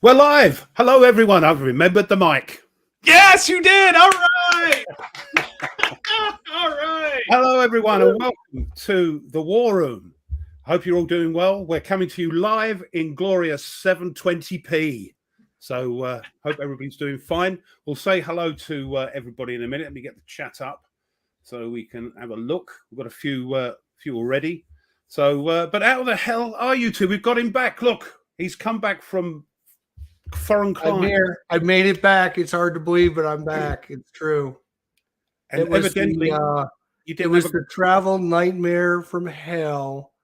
We're live. Hello, everyone. I've remembered the mic. Yes, you did. All right. All right. Hello, everyone, and welcome to the War Room. Hope you're all doing well. We're coming to you live in glorious 720p. So hope everybody's doing fine. We'll say hello to everybody in a minute. Let me get the chat up so we can have a look. We've got a few already. So, but how the hell are you two? We've got him back. Look, he's come back from foreign clime. I'm here. I made it back. It's hard to believe, but I'm back. It's true. And it was evidently, the travel nightmare from hell.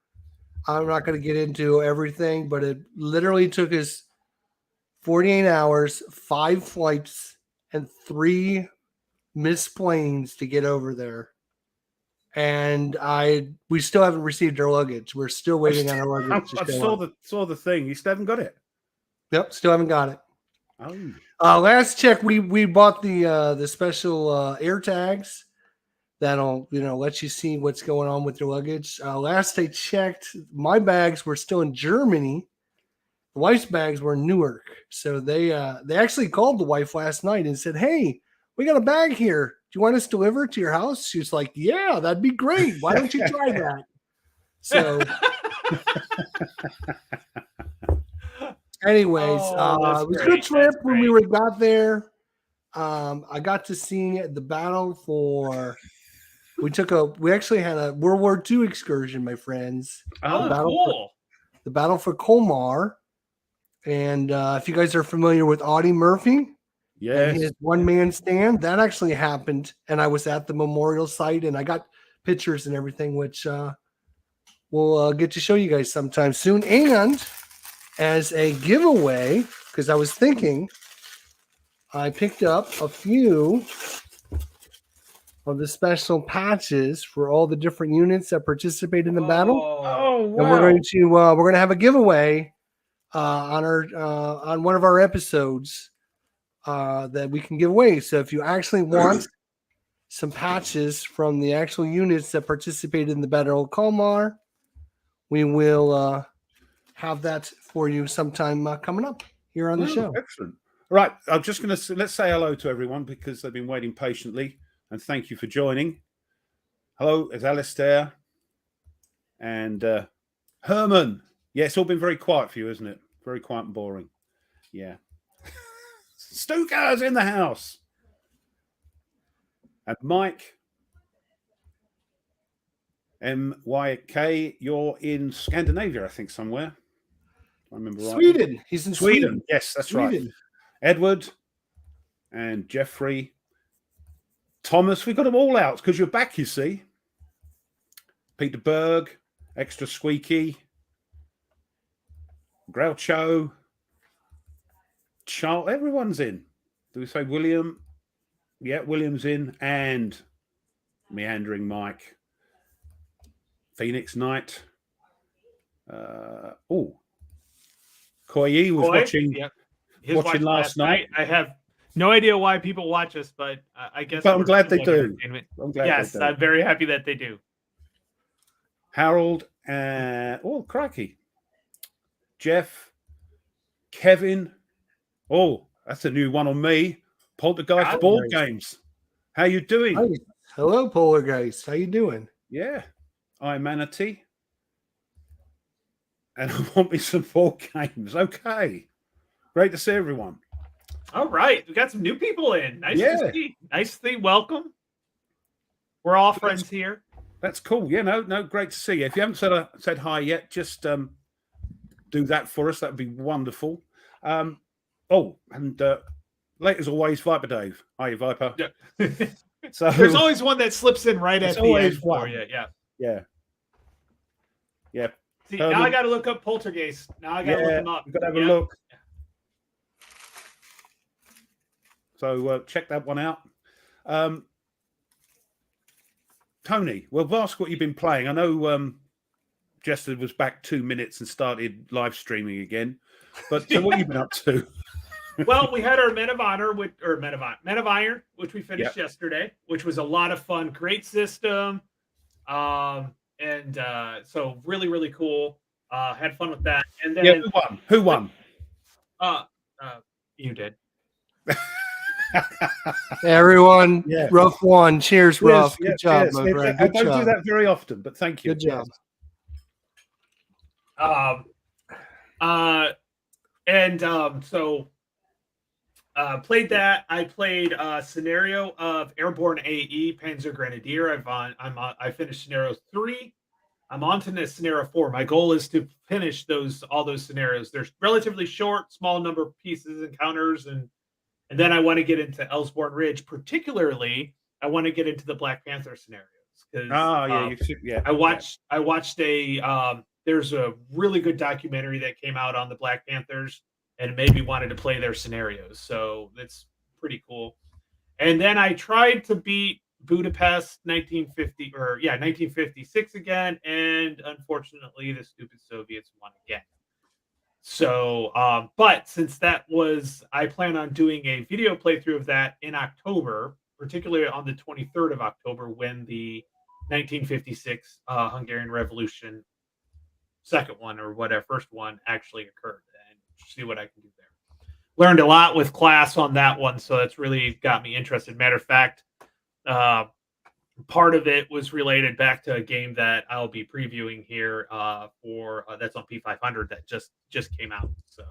I'm not going to get into everything, but it literally took us 48 hours, 5 flights, and 3 missed planes to get over there. And we still haven't received our luggage. We're still waiting on our luggage. I saw the thing. You still haven't got it. Yep, still haven't got it. Oh. Last check, we bought the special air tags that'll let you see what's going on with your luggage. Last I checked, my bags were still in Germany. The wife's bags were in Newark. So they actually called the wife last night and said, "Hey, we got a bag here. Do you want us to deliver it to your house?" She was like, "Yeah, that'd be great. Why don't you try that?" So. Anyways, it was a good trip when we got there. I got to see the battle for. We actually had a World War II excursion, my friends. Oh, cool! The battle for Colmar, and if you guys are familiar with Audie Murphy, yes, his one-man stand, that actually happened, and I was at the memorial site, and I got pictures and everything, which we'll get to show you guys sometime soon, and. As a giveaway, because I was thinking, I picked up a few of the special patches for all the different units that participate in the battle. Oh, wow. And we're going to have a giveaway on one of our episodes that we can give away. So if you actually want some patches from the actual units that participated in the Battle of Colmar, we will have that for you sometime coming up here on the show. Excellent. Right. I'm just going to let's say hello to everyone because they've been waiting patiently, and thank you for joining. Hello, it's Alistair and Herman. Yeah, it's all been very quiet for you, isn't it? Very quiet and boring. Yeah. Stuka's in the house. And Mike, MYK, you're in Scandinavia, I think, somewhere. I remember Sweden. Right. He's in Sweden. Yes, that's right. Edward and Jeffrey, Thomas. We got them all out because you're back. You see, Peter Berg, Extra Squeaky, Groucho, Charles. Everyone's in. Do we say William? Yeah, William's in, and Meandering Mike, Phoenix Knight. Koyi was watching. Yep. Watching last night. I have no idea why people watch us, but I guess. But I'm glad they do. Yes, I'm very happy that they do. Harold, crikey, Jeff, Kevin. Oh, that's a new one on me. Poltergeist board games. How you doing? Hi. Hello, Poltergeist. How you doing? Yeah, I'm Manatee. And I want me some board games. Okay. Great to see everyone. All right. We got some new people in. Nice to see. Nice to see. Welcome. We're all friends here. That's cool. Yeah, no, great to see you. If you haven't said hi yet, just do that for us. That would be wonderful. And late as always, Viper Dave. Hi, Viper. Yeah. So there's always one that slips in right at the end one. for you. Yeah. Yeah. Yeah. See, now I got to look up Poltergeist. Now I got to look them up. You've got to have a look. So check that one out. Tony, well, ask what you've been playing. I know Jester was back 2 minutes and started live streaming again. But so what have you been up to? Well, we had our Men of Honor Men of Iron, which we finished yesterday, which was a lot of fun. Great system. And so really, really cool. Had fun with that. And then Who won? You did. Everyone, Rough won. Cheers, Rough. Good job, my friend. I don't do that very often, but thank you. Good job. So played that. I played scenario of Airborne AE Panzer Grenadier. I finished scenario 3. I'm on to scenario 4. My goal is to finish all those scenarios. They're relatively short, small number of pieces, encounters, and then I want to get into Ellsborn Ridge. Particularly, I want to get into the Black Panther scenarios because I watched a there's a really good documentary that came out on the Black Panthers, and it made me wanted to play their scenarios. So that's pretty cool. And then I tried to beat Budapest 1956 again, and unfortunately the stupid Soviets won again. So but since I plan on doing a video playthrough of that in October, particularly on the 23rd of October, when the 1956 Hungarian Revolution second one or whatever first one actually occurred, and see what I can do there. Learned a lot with class on that one, so that's really got me interested. Matter of fact, part of it was related back to a game that I'll be previewing here for that's on P500 that just came out. So,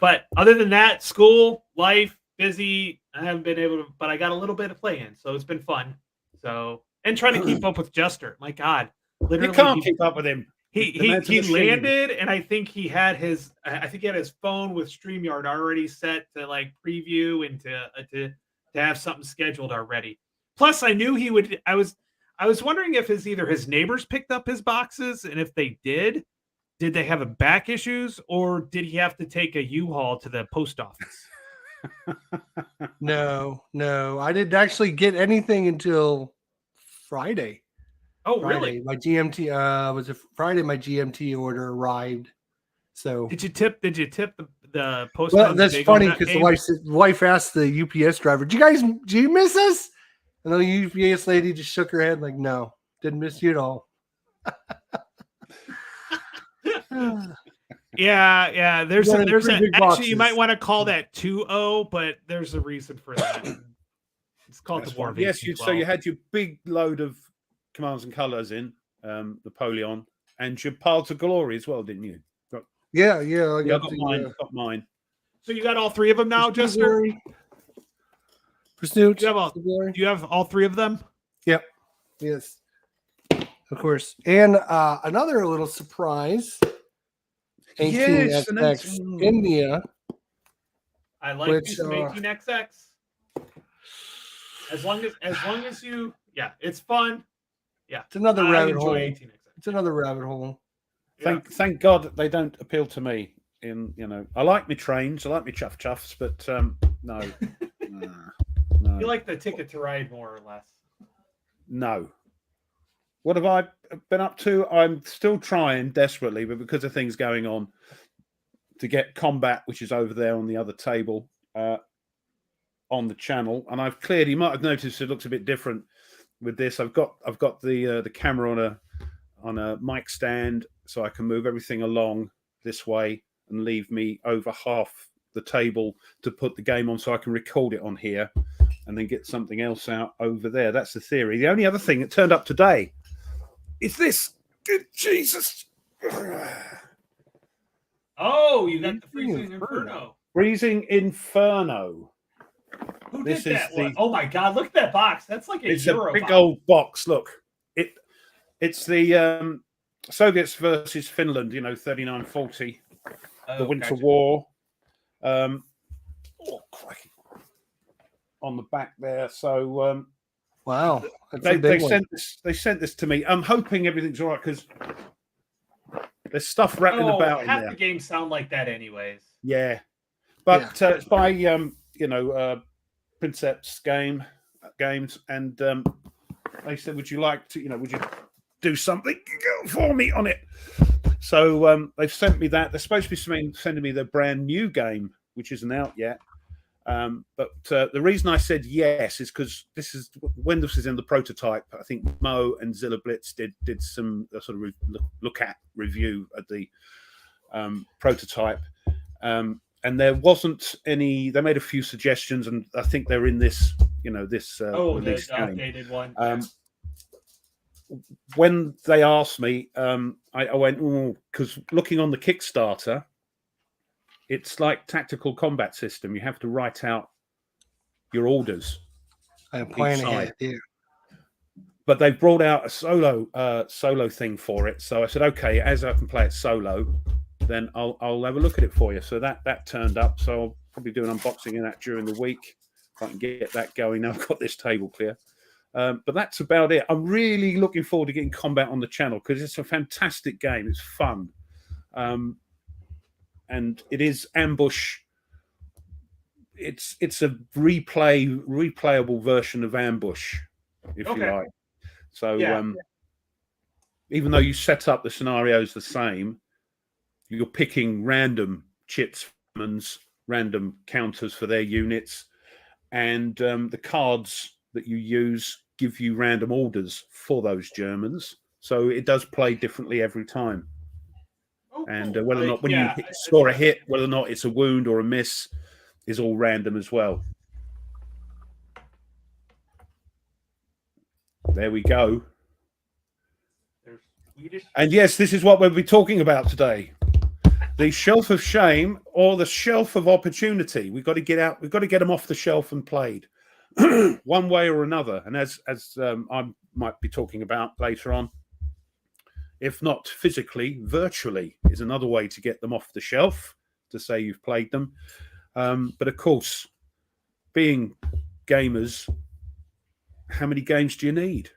but other than that, school, life, busy. I haven't been able to, but I got a little bit of play in, so it's been fun. So, and trying to keep up with Jester. My God, literally, you can't keep up with him. He landed, and I think he had his phone with StreamYard already set to like preview and to have something scheduled already. Plus, I knew he would. I was wondering if either his neighbors picked up his boxes, and if they did they have a back issues, or did he have to take a U-Haul to the post office? No, I didn't actually get anything until Friday. Oh, Friday. Really? My GMT was a Friday. My GMT order arrived. So did you tip the post? Well, that's funny because the wife asked the UPS driver, "Do you miss us?" And the UPS lady just shook her head like, "No, didn't miss you at all." Yeah. There's actually you might want to call that 2-0, but there's a reason for that. It's called the War of 1812. Yes, so you had your big load of Commands and Colors in Napoleon, and your Paths of Glory as well, didn't you? Yeah. I got mine. So you got all 3 of them now, Jester? Pursuit. Do you have all 3 of them? Yep. Yes. Of course. And another little surprise. 18XX India. I like some 18XX. As long as you, it's fun. Yeah, it's another rabbit hole. 18XX. It's another rabbit hole. Thank God they don't appeal to me. I like my trains, I like my chuffs, but no. No. You like the Ticket to Ride more or less? No. What have I been up to? I'm still trying desperately, but because of things going on, to get Combat, which is over there on the other table, on the channel. And I've cleared. You might have noticed it looks a bit different with this. I've got the camera on a mic stand, so I can move everything along this way and leave me over half the table to put the game on, so I can record it on here and then get something else out over there. That's the theory. The only other thing that turned up today is this. Good Jesus. Oh, you got the Freezing Inferno. Freezing Inferno. Who did that one? Oh my God, look at that box. That's like it's a big old box. Look. It's the Soviets versus Finland, 39-40. The Winter War. Crikey. On the back there. So wow. They sent this to me. I'm hoping everything's all right because There's stuff rattling about in half there. the games sound like that, anyways. Yeah, but it's by Princeps Games, and they said, "Would you like to? Would you do something for me on it?" So they've sent me that. They're supposed to be sending me the brand new game, which isn't out yet. But the reason I said yes is because when this is in the prototype. I think Mo and Zilla Blitz did some sort of review at the prototype, and there wasn't any. They made a few suggestions, and I think they're in this release the game. updated one. When they asked me, I went, because looking on the Kickstarter, it's like tactical combat system. You have to write out your orders. I'm playing ahead, yeah. But they've brought out a solo thing for it. So I said, okay, as I can play it solo, then I'll have a look at it for you. So that turned up. So I'll probably do an unboxing of that during the week if I can get that going. Now I've got this table clear. But that's about it. I'm really looking forward to getting Combat on the channel because it's a fantastic game. It's fun. And it is ambush. It's a replayable version of ambush, if you like. So even though you set up the scenarios the same, you're picking random chits, random counters for their units, and the cards that you use give you random orders for those Germans. So it does play differently every time. And whether or not when you score a hit, whether or not it's a wound or a miss, is all random as well. There we go. And yes, this is what we'll be talking about today. The shelf of shame or the shelf of opportunity. We've got to get out. We've got to get them off the shelf and played one way or another. And as I might be talking about later on, if not physically, virtually is another way to get them off the shelf, to say you've played them. But of course, being gamers, how many games do you need?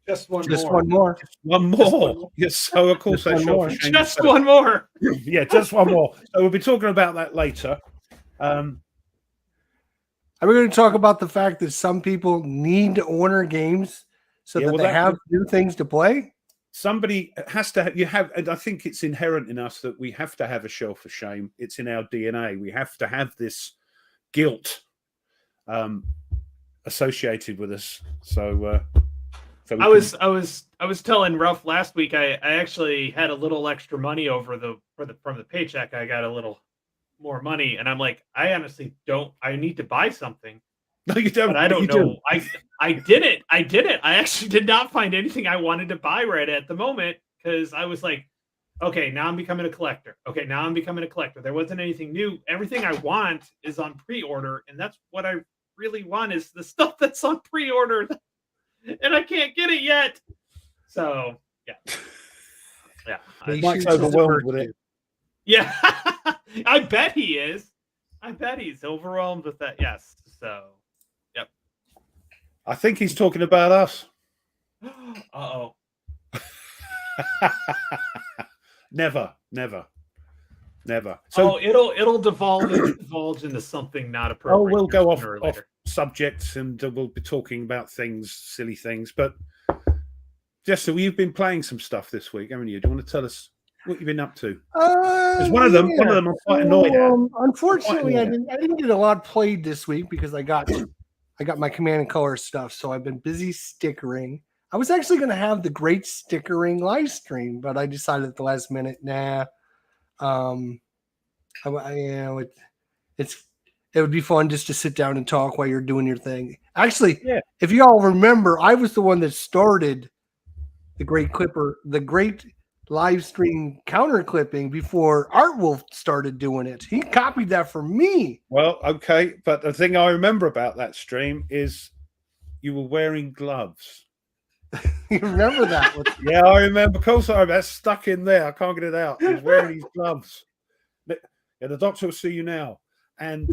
Just one more. One more. Yes. So of course, just one more. Yeah, just one more. So we'll be talking about that later. Are we going to talk about the fact that some people need to order games so that they have new things to play? Somebody has to have, and I think it's inherent in us that we have to have a shelf of shame. It's in our DNA. We have to have this guilt associated with us. So I was telling Ralph last week. I actually had a little extra money from the paycheck. I got a little more money, and I'm like, I honestly don't. I need to buy something. No, you don't. But I don't know. I did it. I actually did not find anything I wanted to buy right at the moment because I was like, okay, now I'm becoming a collector. There wasn't anything new. Everything I want is on pre-order, and that's what I really want is the stuff that's on pre-order, and I can't get it yet. So yeah. Mike's overwhelmed with it. Yeah, I bet he is. I bet he's overwhelmed with that. Yes. So. I think he's talking about us. Uh-oh. Never. So it'll divulge into something not appropriate. We'll go off subjects and we'll be talking about silly things. But Jessica, you've been playing some stuff this week, haven't you? Do you want to tell us what you've been up to? There's one of them I'm quite annoyed at. Unfortunately, I didn't get a lot played this week because I got my Command and Color stuff, so I've been busy stickering. I was actually going to have the Great Stickering live stream, but I decided at the last minute, nah. It would be fun just to sit down and talk while you're doing your thing. Actually, if you all remember, I was the one that started the Great live stream counter clipping before Artwolf started doing it. He copied that from me. Well, okay, but the thing I remember about that stream is you were wearing gloves. You remember that? Yeah, I remember. Of course, that's stuck in there. I can't get it out. He's wearing these gloves. Yeah, the doctor will see you now. And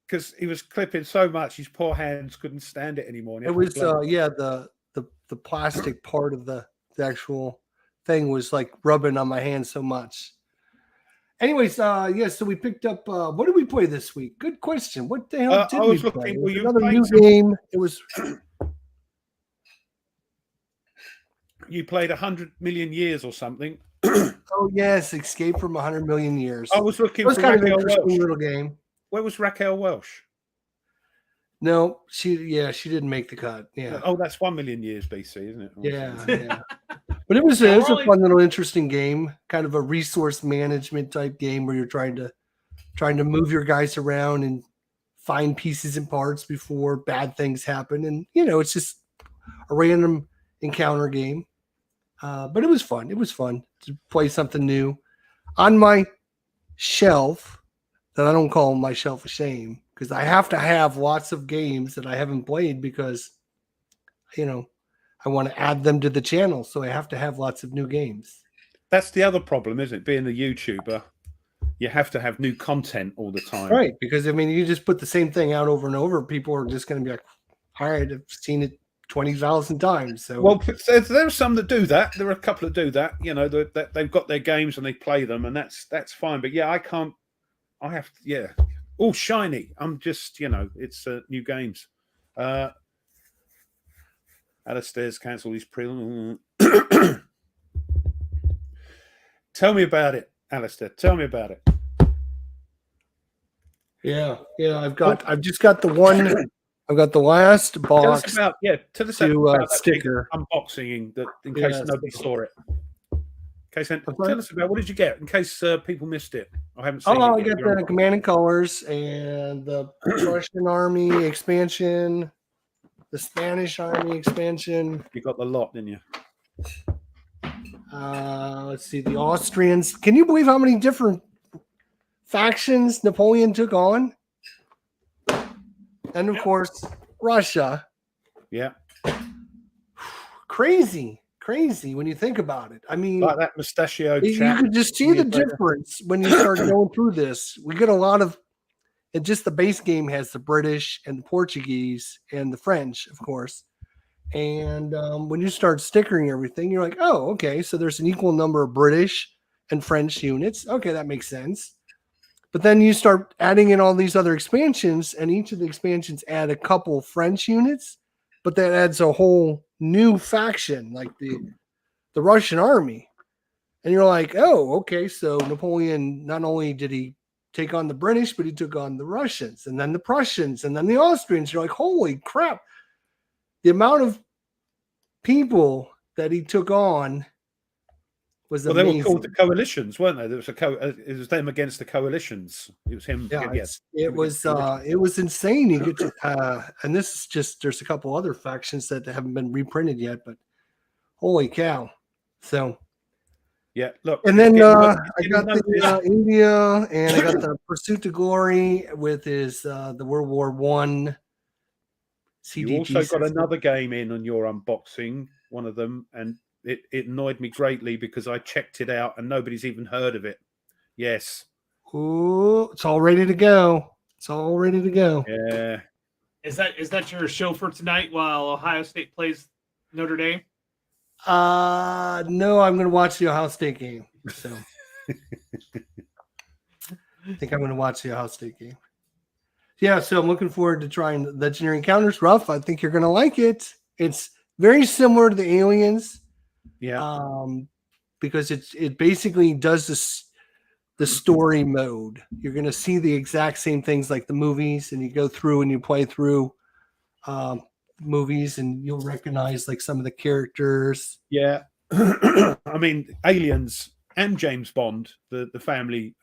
because he was clipping so much, his poor hands couldn't stand it anymore. It was the plastic part of the actual thing was like rubbing on my hand so much. Anyways, so we picked up. What did we play this week? Good question. What the hell did I we was looking. play? It Were was you another playing new some- game. It was. You played 100 million years or something. Oh yes, Escape from 100 Million Years. I was looking It was for kind of an Raquel interesting Welch. little game. Where was Raquel Welch? No, she didn't make the cut. Yeah, Oh, that's 1 million years BC, isn't it? yeah. But it was Yeah, a we're only- fun little interesting game, kind of a resource management type game where you're trying to move your guys around and find pieces and parts before bad things happen. And it's just a random encounter game. But it was fun. It was fun to play something new on my shelf that I don't call my shelf of shame, because I have to have lots of games that I haven't played because, I want to add them to the channel. So I have to have lots of new games. That's the other problem, isn't it? Being a YouTuber, you have to have new content all the time. Right. Because, you just put the same thing out over and over. People are just going to be like, all right, I've seen it 20,000 times. So, Well, there's some that do that. There are a couple that do that. That they've got their games and they play them, and that's fine. But yeah, I can't. I have to. Yeah. Oh, shiny. I'm just. It's new games. Alistair's cancelled his pre. Tell me about it, Alistair. Tell me about it. yeah. I've just got the one. I've got the last Tell us box about to about that sticker. big unboxing that in case Yeah, nobody sticker. saw it. Tell Okay. us about what did you get in case people missed it. I haven't seen Oh, it I yet. got the Command and Colors and the Russian Army expansion, the Spanish Army expansion. You got the lot, didn't you? Let's see, the Austrians. Can you believe how many different factions Napoleon took on? And of course, Russia. Yeah. Crazy when you think about it. Like that mustachioed you chap. could just see the difference when you start going through this. We get a lot of, and just the base game has the British and the Portuguese and the French, of course. And when you start stickering everything, you're like, oh, okay, so there's an equal number of British and French units. Okay, that makes sense. But then you start adding in all these other expansions, and each of the expansions add a couple French units, but that adds a whole new faction, like the Russian army. And you're like, oh, okay, so Napoleon, not only did he take on the British, but he took on the Russians, and then the Prussians, and then the Austrians. You're like, holy crap. The amount of people that he took on was amazing. They were called the coalitions, weren't they? There was it was them against the coalitions. It was him. Yeah, yes. it was insane. You get to, and this is just, there's a couple other factions that haven't been reprinted yet, but holy cow. So, yeah, look. and then I getting got noticed. the India, and I got the Pursuit to Glory with his the World War I CDG. You also got system. another game in on your unboxing, one of them, and it annoyed me greatly because I checked it out and nobody's even heard of it. Yes. Ooh, it's all ready to go. It's all ready to go. Yeah. Is that your show for tonight while Ohio State plays Notre Dame? No, I'm going to watch the Ohio State game. So I think I'm going to watch the Ohio State game. Yeah, so I'm looking forward to trying Legendary Encounters. Rough. I think you're going to like it. It's very similar to the Aliens. Yeah. Because it basically does the story mode. You're going to see the exact same things like the movies, and you go through and you play through movies, and you'll recognize like some of the characters. Yeah. I mean, Aliens and James Bond, the family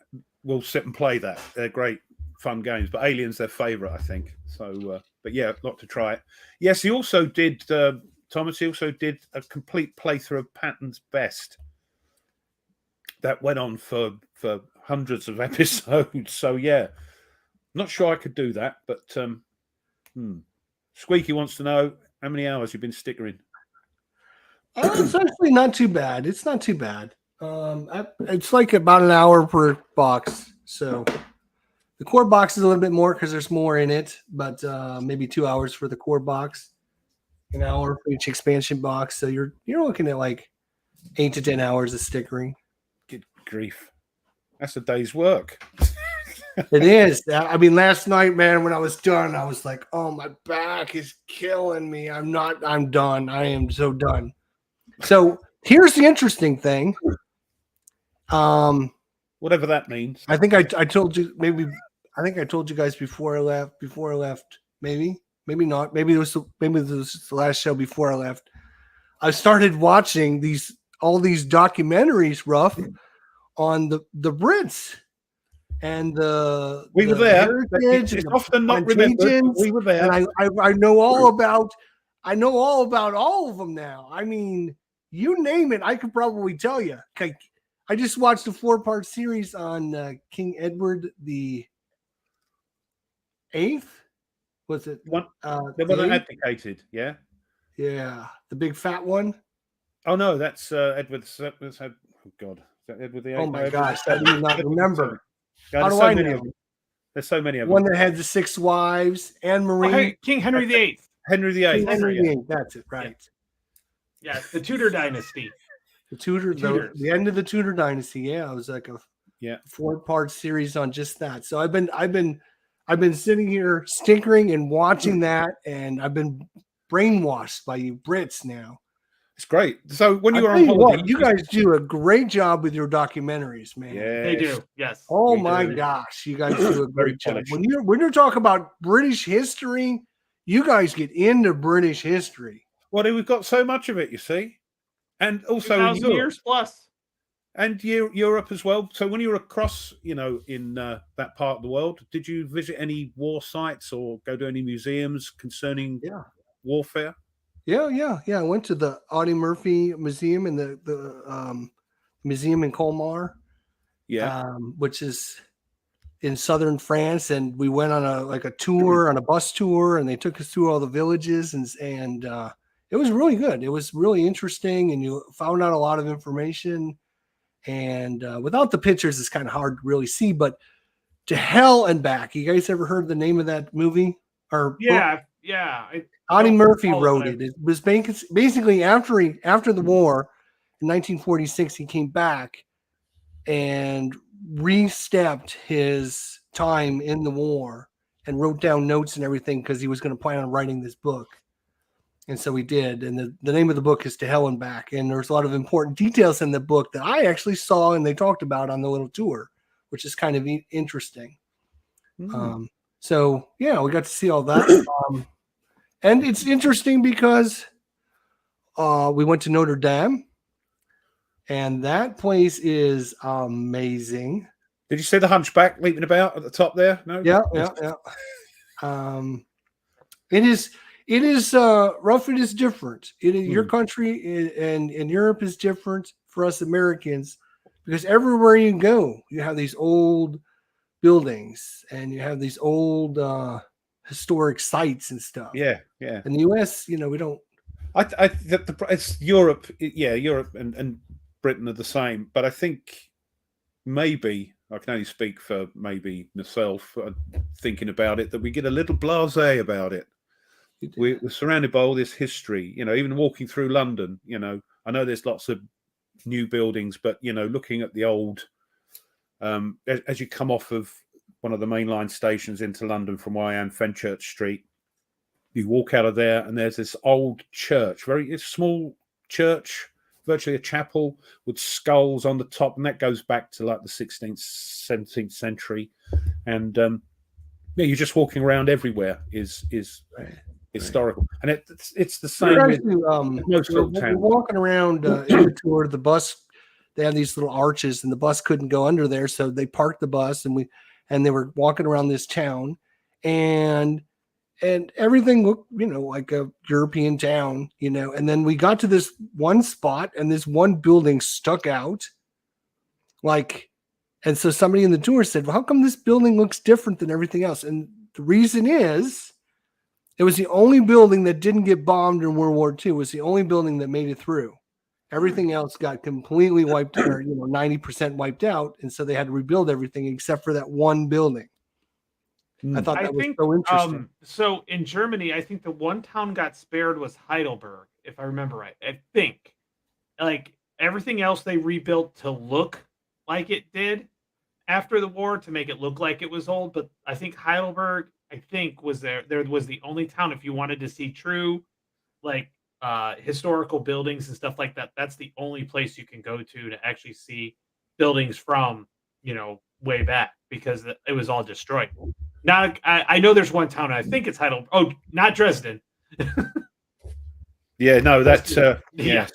will sit and play that. They're great, fun games, but Aliens their favorite, I think. So, but yeah, a lot to try it. Yes, he also did. Thomas, he also did a complete playthrough of Patton's Best. That went on for hundreds of episodes. So yeah, not sure I could do that, but Squeaky wants to know how many hours you've been stickering. It's actually not too bad. It's not too bad. It's like about an hour per box. So the core box is a little bit more because there's more in it, but maybe 2 hours for the core box, an hour for each expansion box. So you're looking at like 8 to 10 hours of stickering. Good grief. That's a day's work. It is. I mean, last night, man, when I was done, I was like, oh, my back is killing me. I'm done. I am so done. So here's the interesting thing. Whatever that means. I think I told you I think I told you guys before I left. Maybe not. Maybe this was the last show before I left. I started watching all these documentaries, rough, on the Brits and we were there. Heritage It's and often not remembered. We were there. And I know all about all of them now. I mean, you name it, I could probably tell you. Okay, I just watched a 4-part series on King Edward the Eighth. Was it One? the They were eighth? abdicated. Yeah. Yeah, the big fat one. Oh no, that's Edward. Oh God, is that Edward the Eighth? Oh my Edward gosh, the I do not remember. God, How there's do so I many know? of them. There's so many of One them. that had the 6 wives, Anne Oh, Marie, hey, King Henry VIII. Henry the Eighth. King Henry VIII. That's it, right? Yeah, the Tudor dynasty. The the end of the Tudor dynasty. Yeah, it was like a 4-part series on just that. So I've been sitting here stinkering and watching that, and I've been brainwashed by you Brits now. It's great. So when you were I'll on tell you holiday, what, you guys do a great job with your documentaries, man. yeah, They do. Yes. Oh we my do. gosh, you guys do a Very great job. polished. When you're talking about British history, you guys get into British history. Well, we've got so much of it, you see, and also in 2,000 Europe, years plus. and Europe as well. So when you were across, in that part of the world, did you visit any war sites or go to any museums concerning warfare? Yeah. I went to the Audie Murphy Museum and the museum in Colmar, which is in southern France, and we went on a tour, on a bus tour, and they took us through all the villages, and it was really good. It was really interesting, and you found out a lot of information. And without the pictures, it's kind of hard to really see. But To Hell and Back. You guys ever heard the name of that movie or book? Yeah. Audie Murphy wrote it. It was basically after the war in 1946, he came back and re-stepped his time in the war and wrote down notes and everything because he was going to plan on writing this book. And so he did. And the name of the book is To Hell and Back. And there's a lot of important details in the book that I actually saw and they talked about on the little tour, which is kind of interesting. So, yeah, we got to see all that. And it's interesting because we went to Notre Dame, and that place is amazing. Did you see the Hunchback leaping about at the top there? No. Yeah. It is rough. It is different. Your country and Europe is different for us Americans because everywhere you go, you have these old buildings and you have these old historic sites and stuff. Yeah. In the U.S., we don't. It's Europe. Europe and Britain are the same. But I think maybe I can only speak for maybe myself. Thinking about it, that we get a little blasé about it. We're surrounded by all this history. Even walking through London. I know there's lots of new buildings, but looking at the old. As you come off of one of the mainline stations into London from where I am, Fenchurch Street, you walk out of there and there's this old church, very small church, virtually a chapel with skulls on the top, and that goes back to like the 16th, 17th century. And you're just walking around everywhere is historical, and it's the same with most little towns. We're walking around in the tour. The bus. They had these little arches and the bus couldn't go under there. So they parked the bus and they were walking around this town and everything looked, like a European town, and then we got to this one spot and this one building stuck out. And so somebody in the tour said, well, how come this building looks different than everything else? And the reason is it was the only building that didn't get bombed in World War II. It was the only building that made it through. Everything else got completely wiped out, 90% wiped out. And so they had to rebuild everything except for that one building. I thought that was so interesting. So in Germany, I think the one town got spared was Heidelberg, if I remember right. I think. everything else they rebuilt to look like it did after the war to make it look like it was old. But I think Heidelberg, was there was the only town if you wanted to see true like historical buildings and stuff like that. That's the only place you can go to actually see buildings from way back because it was all destroyed. Not I know there's one town I think it's Heidelberg. Oh, not Dresden. Yeah, no, that's yeah.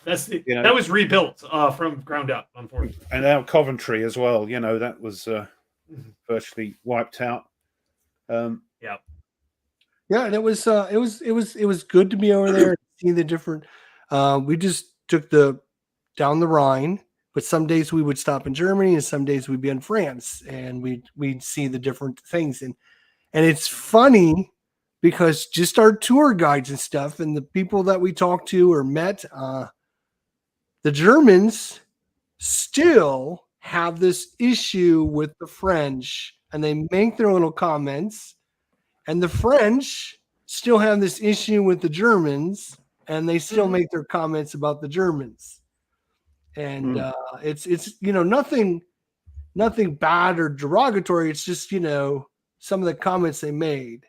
That's that was rebuilt from ground up, unfortunately. And out Coventry as well. That was virtually wiped out. Yeah, and it was good to be over there and see the different. We just took down the Rhine, but some days we would stop in Germany and some days we'd be in France, and we'd see the different things. And it's funny because just our tour guides and stuff and the people that we talked to or met, the Germans still have this issue with the French, and they make their little comments, and the French still have this issue with the Germans, and they still make their comments about the Germans. And it's nothing bad or derogatory. It's just some of the comments they made.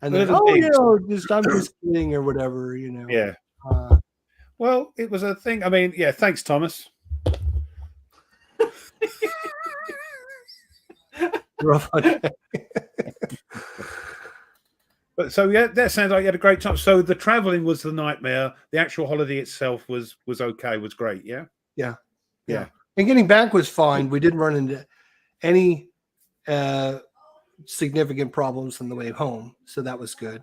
And then, I'm just kidding or whatever, Yeah. Well, it was a thing. I mean, yeah, thanks, Thomas. But so, yeah, that sounds like you had a great time. So the traveling was the nightmare. The actual holiday itself was okay, was great, yeah? Yeah. And getting back was fine. We didn't run into any significant problems on the way home, so that was good.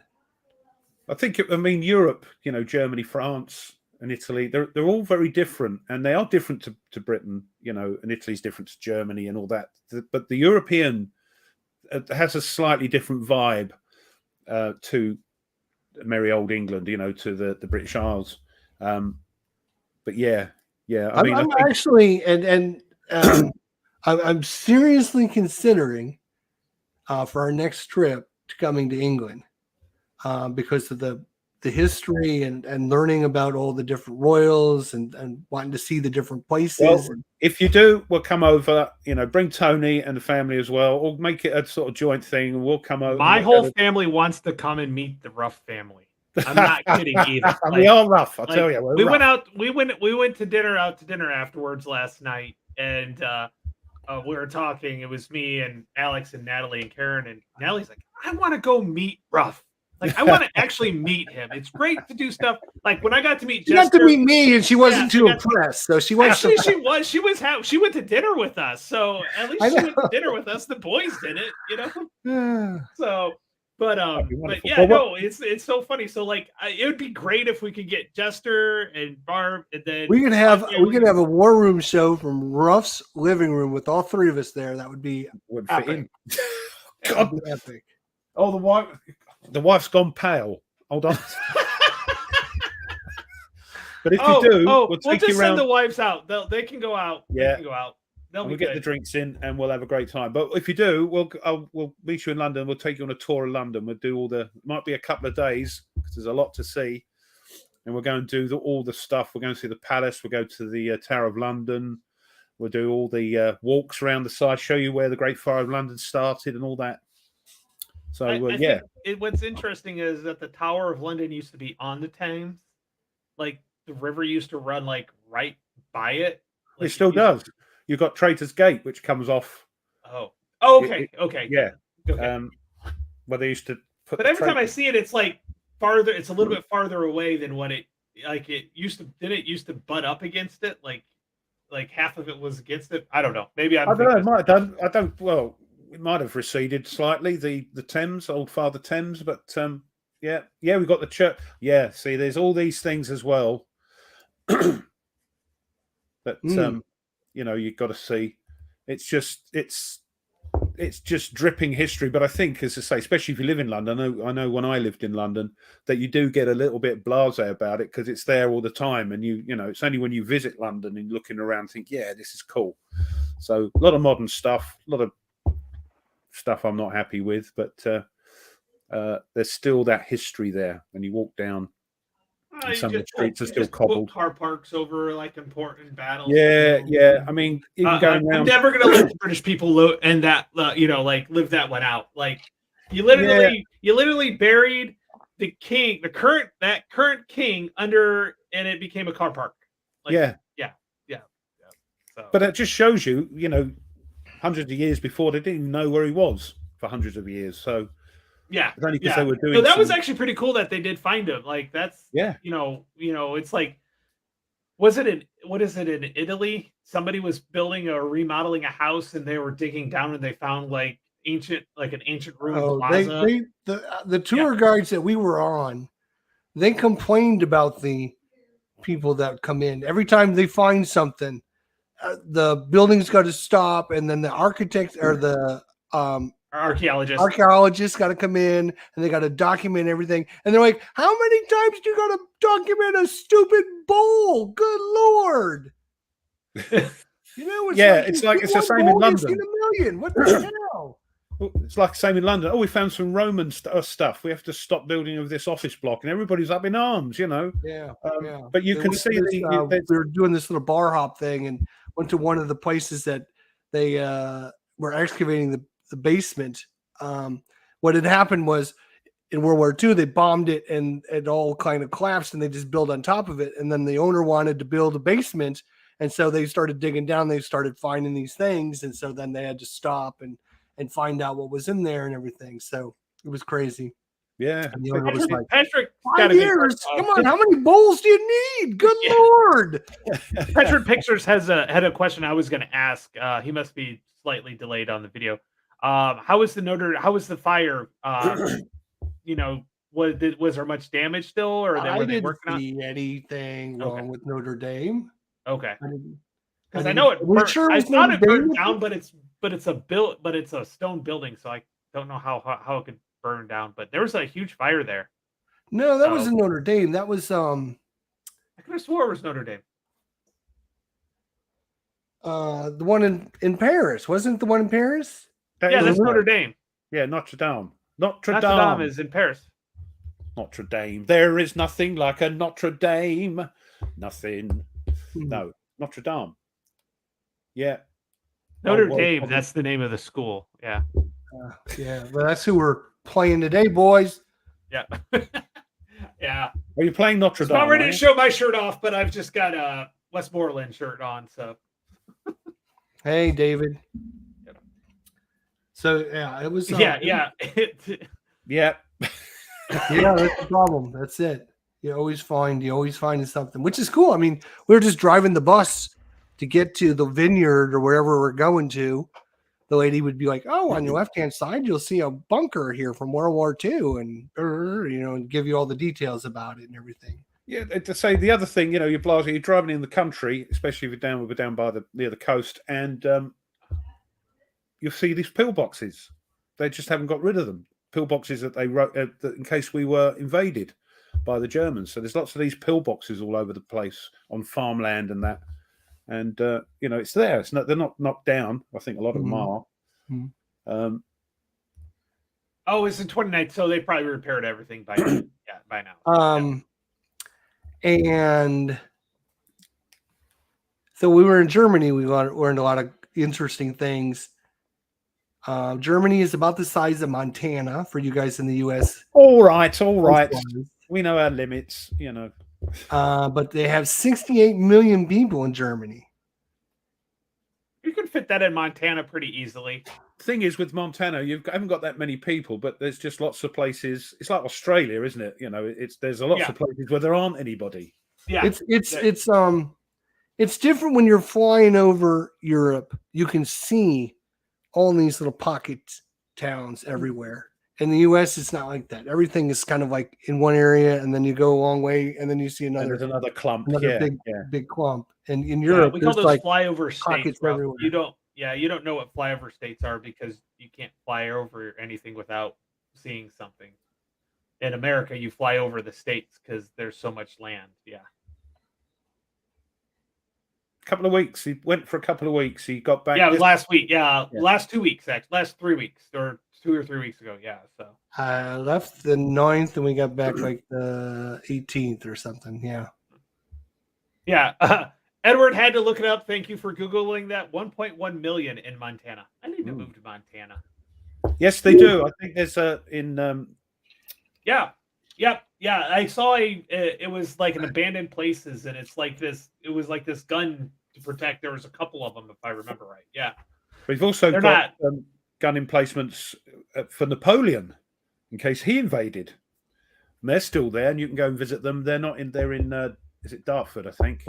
I think Europe, Germany, France, and Italy, they're all very different, and they are different to Britain, and Italy's different to Germany and all that. But the European has a slightly different vibe to merry old England, to the British Isles. But yeah. I'm actually, and I'm seriously considering for our next trip to coming to England because of the history and learning about all the different royals and wanting to see the different places. Well, if you do, we'll come over, bring Tony and the family as well, or make it a sort of joint thing, and we'll come over. My whole family wants to come and meet the Ruff family. I'm not kidding either. We are rough, I'll tell you. We went out. We went to dinner afterwards last night, and we were talking. It was me and Alex and Natalie and Karen, and Natalie's like, "I want to go meet Ruff. Like, I want to actually meet him. It's great to do stuff. Like when I got to meet Jester, got to meet me, and she wasn't too impressed. So she was. Actually, she went to dinner with us. So at least she went to dinner with us. The boys did it, So. But yeah, no, it's so funny. So like, it would be great if we could get Jester and Barb, and then we could have a war room show from Ruff's living room with all three of us there. That would be epic. God, epic. Oh, the wife's gone pale. Hold on. But if you do, we'll just send the wives out. They can go out. Yeah, they can go out. We'll get the drinks in and we'll have a great time. But if you do, we'll meet you in London. We'll take you on a tour of London. We'll do might be a couple of days because there's a lot to see. And we're going to do all the stuff. We're going to see the palace. We'll go to the Tower of London. We'll do all the walks around the side, show you where the Great Fire of London started and all that. So, I think what's interesting is that the Tower of London used to be on the Thames. Like the river used to run like right by it. Like, it still does. You've got Traitor's Gate, which comes off. Oh, okay. Yeah. Okay. Where they used to put. But every time I see it, it's like farther. It's a little bit farther away than what it used to. Didn't it used to butt up against it? Like half of it was against it. I don't know. Maybe I don't know. It might have done. I don't. Well, it might have receded slightly. The Thames, Old Father Thames, but yeah, we've got the church. Yeah. See, there's all these things as well. But you've got to see. It's just dripping history. But I think, as I say, especially if you live in London, I know when I lived in London, that you do get a little bit blasé about it because it's there all the time. And it's only when you visit London and looking around and think, yeah, this is cool. So a lot of modern stuff, a lot of stuff I'm not happy with, but there's still that history there when you walk down. And some of the You streets are still just put cobbled. car parks over like important battles. Yeah, yeah. I mean, even going I'm around. never gonna let the British people and that like live that one out. Like you literally buried the king, current king under, and it became a car park. Like, yeah. So, but it just shows you, hundreds of years before they didn't even know where he was for hundreds of years. So yeah, it's only because they were doing. So that was actually pretty cool that they did find him. Like that's it's like. What is it in Italy? Somebody was building or remodeling a house and they were digging down and they found like an ancient ruined plaza. The tour guides that we were on, they complained about the people that come in. Every time they find something, the building's got to stop, and then the architects or the archaeologists got to come in and they got to document everything. And they're like, how many times do you got to document a stupid bowl? Good Lord. It's the same in London. In a million. What the hell? It's like the same in London. Oh, we found some Roman stuff. We have to stop building of this office block, and everybody's up in arms, Yeah. But you can see we were doing this little bar hop thing and went to one of the places that they were excavating the basement. What had happened was in World War II, they bombed it and it all kind of collapsed and they just built on top of it. And then the owner wanted to build a basement. And so they started digging down. They started finding these things. And so then they had to stop and find out what was in there and everything. So it was crazy. Yeah. And the owner was like, Patrick, 5 years? Come on, how many bowls do you need? Good Lord. Patrick Pictures had a question I was going to ask. He must be slightly delayed on the video. How was the fire? Was there much damage still, or I didn't see anything wrong with Notre Dame. Okay, because I know it. I thought it burned down, but it's a stone building, so I don't know how it could burn down. But there was a huge fire there. No, that wasn't Notre Dame. That was I could have swore it was Notre Dame. The one in Paris. Wasn't the one in Paris? That's Notre Dame. Yeah, Notre Dame. Notre Dame is in Paris. Notre Dame. There is nothing like a Notre Dame. Nothing. No, Notre Dame. Yeah. Notre Dame. That's the name of the school. Yeah. Well, that's who we're playing today, boys. Yeah. Yeah. Are you playing Notre Dame? I'm ready to show my shirt off, but I've just got a Westmoreland shirt on. So. Hey, David. So it was. Yeah. Yeah. Yeah, that's the problem. That's it. You always find something, which is cool. I mean, we were just driving the bus to get to the vineyard or wherever we're going to. The lady would be like, "Oh, on your left-hand side, you'll see a bunker here from World War II," and give you all the details about it and everything. Yeah, to say the other thing, you're driving in the country, especially if we're down by near the coast, and you'll see these pillboxes. They just haven't got rid of them. Pillboxes that they wrote in case we were invaded by the Germans. So there's lots of these pillboxes all over the place on farmland and that. And it's there. They're not knocked down. I think a lot of them are. Mm-hmm. It's in 29, so they probably repaired everything by now. And so we were in Germany. We learned a lot of interesting things. Germany is about the size of Montana for you guys in the U.S. All right. We know our limits, But they have 68 million people in Germany. You can fit that in Montana pretty easily. Thing is, with Montana, haven't got that many people, but there's just lots of places. It's like Australia, isn't it? There's a lot of places where there aren't anybody. Yeah, it's different when you're flying over Europe. You can see all these little pocket towns everywhere. In the U.S., it's not like that. Everything is kind of like in one area, and then you go a long way, and then you see another clump, big clump. And in Europe, we call those like flyover states. Everywhere. You don't know what flyover states are because you can't fly over anything without seeing something. In America, you fly over the states because there's so much land. Yeah. couple of weeks. He went for a couple of weeks. He got back. Yeah, it was last week. Yeah, last 2 weeks, actually. Last 3 weeks, or 2 or 3 weeks ago. Yeah, so. I left the 9th and we got back like the 18th or something. Yeah. Yeah. Edward had to look it up. Thank you for Googling that. 1.1 million in Montana. I need to move to Montana. Yes, they do. I think there's in. Yeah. Yep. Yeah. I saw it was like an abandoned places, and it's like this. It was like this gun to protect. There was a couple of them, if I remember right. Yeah. We've also got gun emplacements for Napoleon, in case he invaded. And they're still there, and you can go and visit them. They're not in. They're in. Is it Dartford? I think.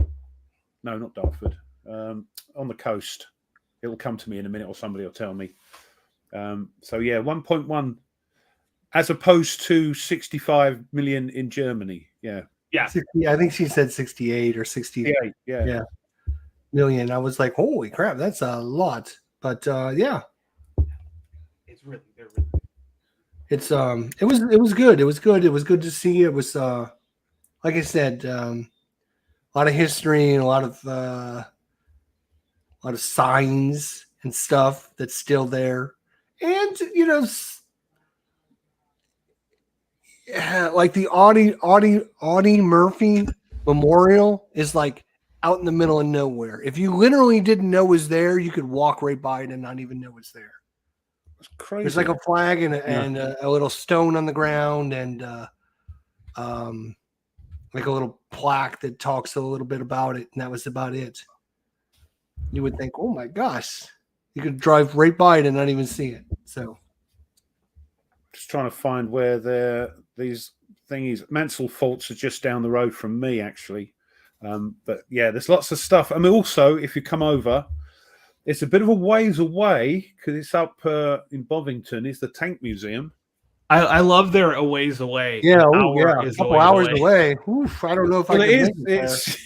No, not Dartford. On the coast. It'll come to me in a minute, or somebody will tell me. So yeah, 1.1 as opposed to 65 million in Germany. Yeah. Yeah. 60, I think she said 68 or 68. Yeah. Million. I was like, holy crap, that's a lot. But yeah. It's really, they're really good. It's it was good. It was good. It was good to see. It was like I said, a lot of history and a lot of signs and stuff that's still there. And like the Audie Murphy Memorial is like out in the middle of nowhere. If you literally didn't know it was there, you could walk right by it and not even know it's there. It's crazy. There's like a flag and a little stone on the ground and like a little plaque that talks a little bit about it, and that was about it. You would think, oh my gosh, you could drive right by it and not even see it. So just trying to find where these thingies. Mansell Faults are just down the road from me, actually. But yeah, there's lots of stuff. I mean, also, if you come over, it's a bit of a ways away because it's up in Bovington. Is the Tank Museum. I love their a ways away. Yeah, a couple hours away. Oof, I don't know if I can make it.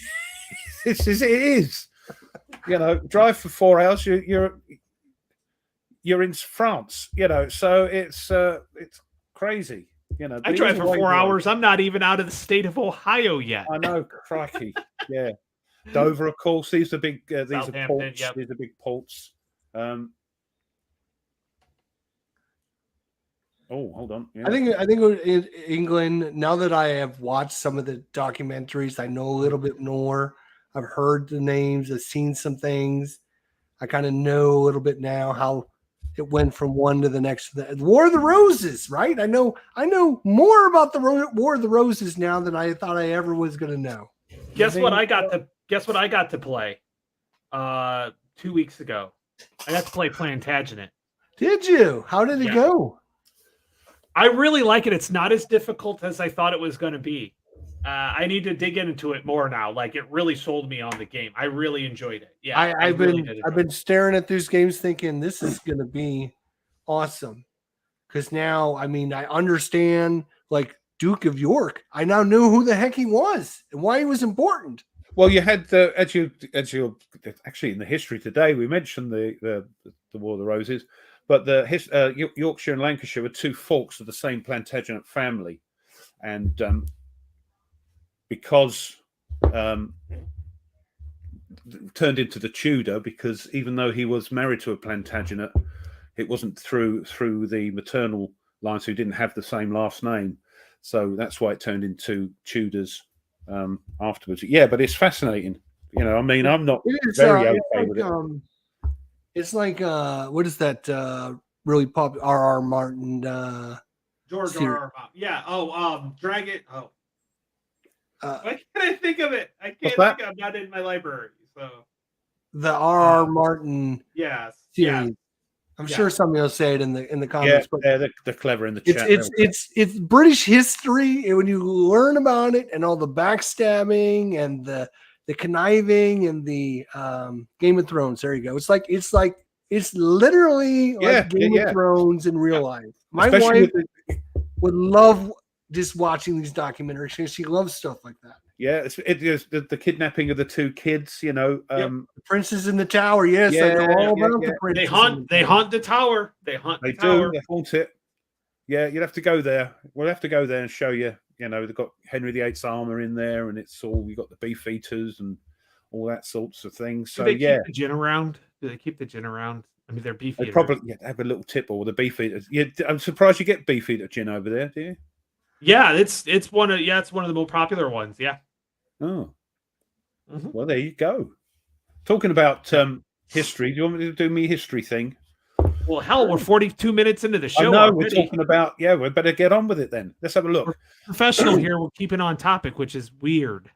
It is. Drive for 4 hours. You're in France. So it's crazy. I drive for 4 hours. I'm not even out of the state of Ohio yet. I know, crikey. Yeah, Dover, of course. These are big. These are ports. Yep. These are big ports. Oh, hold on. Yeah. I think in England, now that I have watched some of the documentaries, I know a little bit more. I've heard the names, I've seen some things. I kind of know a little bit now how it went from one to the next. The War of the Roses, right? I know more about the War of the Roses now than I thought I ever was going to know. Guess what I got to play 2 weeks ago? I got to play Plantagenet. Did you? How did it go? I really like it. It's not as difficult as I thought it was going to be. I need to dig into it more now. Like, it really sold me on the game. I really enjoyed it. Yeah, I've been staring at these games thinking this is going to be awesome. Because now, I mean, I understand like Duke of York. I now knew who the heck he was and why he was important. Well, you had as you actually in the history today we mentioned the War of the Roses. But Yorkshire and Lancashire were two forks of the same Plantagenet family. And because turned into the Tudor, because even though he was married to a Plantagenet, it wasn't through the maternal lines who didn't have the same last name. So that's why it turned into Tudors afterwards. Yeah, but it's fascinating. I mean, I'm not very okay with it. It's like what is that really popular R.R. Martin George R.R. Martin. Yeah. Dragon. Oh. Why can't I think of it? I can't think of it. I'm not in my library. So the R.R. Martin series. Yeah. I'm sure somebody will say it in the comments. Yeah, they're clever in the chat. It's British history, and when you learn about it and all the backstabbing and the conniving and the Game of Thrones. There you go. It's literally like Game of Thrones in real life. My wife would love just watching these documentaries. She loves stuff like that. Yeah, it is the kidnapping of the two kids. The princes in the tower. Yes, I know all about the princes. They haunt the tower. They haunt the tower. They haunt it. Yeah, you'd have to go there. We'll have to go there and show you. They've got Henry VIII's armor in there, and it's all, you've got the beef eaters and all that sorts of things. Do So they yeah, keep the gin around? Do they keep the gin around? I mean, they're beef they eaters. probably have a little tip or the beef eaters. Yeah, I'm surprised you get beef eater gin over there. Do you? Yeah, it's one of the more popular ones. Yeah. Oh, Mhm. well, there you go. Talking about Yeah. history, do you want me to do me history thing? Well, hell, we're 42 minutes into the I show know we're already. talking about. Yeah, we better get on with it then. Let's have a look. We're professional here. We're keeping on topic, which is weird.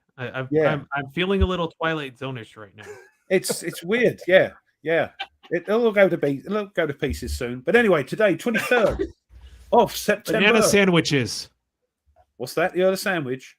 Yeah. I'm feeling a little Twilight Zone-ish right now. It's weird. Yeah, yeah. It'll go to pieces soon. But anyway, today, 23rd of September. Banana sandwiches. What's that? The other sandwich?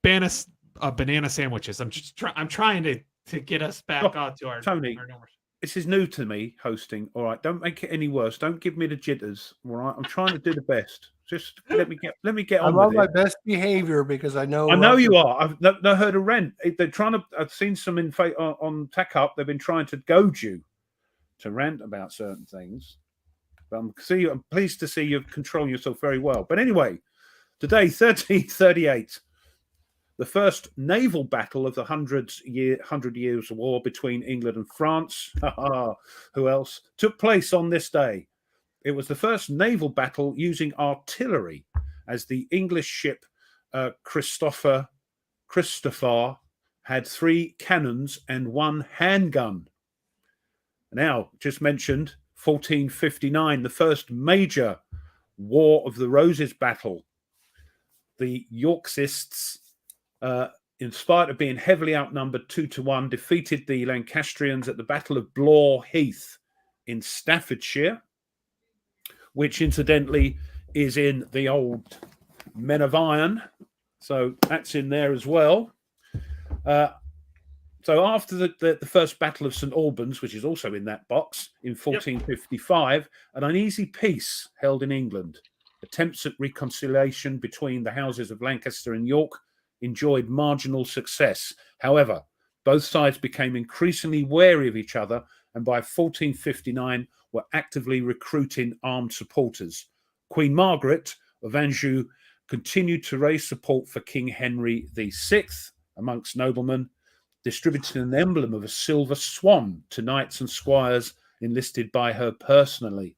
Banana sandwiches. I'm trying to get us back onto our Tony. our numbers. This is new to me hosting. All right, don't make it any worse. Don't give me the jitters. All right, I'm trying to do the best. Just let me get on I'm with on my it. best behavior because I know. I know you are. I've no heard of rent. They're trying to. I've seen some on Tack Up. They've been trying to goad you to rant about certain things. But I'm pleased to see you're controlling yourself very well. But anyway, today, 1338. The first naval battle of the 100 Years' War between England and France, who else, took place on this day. It was the first naval battle using artillery, as the English ship Christopher had 3 cannons and 1 handgun. Now, just mentioned 1459, the first major War of the Roses battle. The Yorkists, in spite of being heavily outnumbered 2-1, defeated the Lancastrians at the Battle of Blore Heath in Staffordshire, which incidentally is in the old Men of Iron. So that's in there as well. So after the first Battle of St. Albans, which is also in that box, in 1455, an uneasy peace held in England. Attempts at reconciliation between the houses of Lancaster and York enjoyed marginal success. However, both sides became increasingly wary of each other and by 1459 were actively recruiting armed supporters. Queen Margaret of Anjou continued to raise support for King Henry VI amongst noblemen, distributing an emblem of a silver swan to knights and squires enlisted by her personally,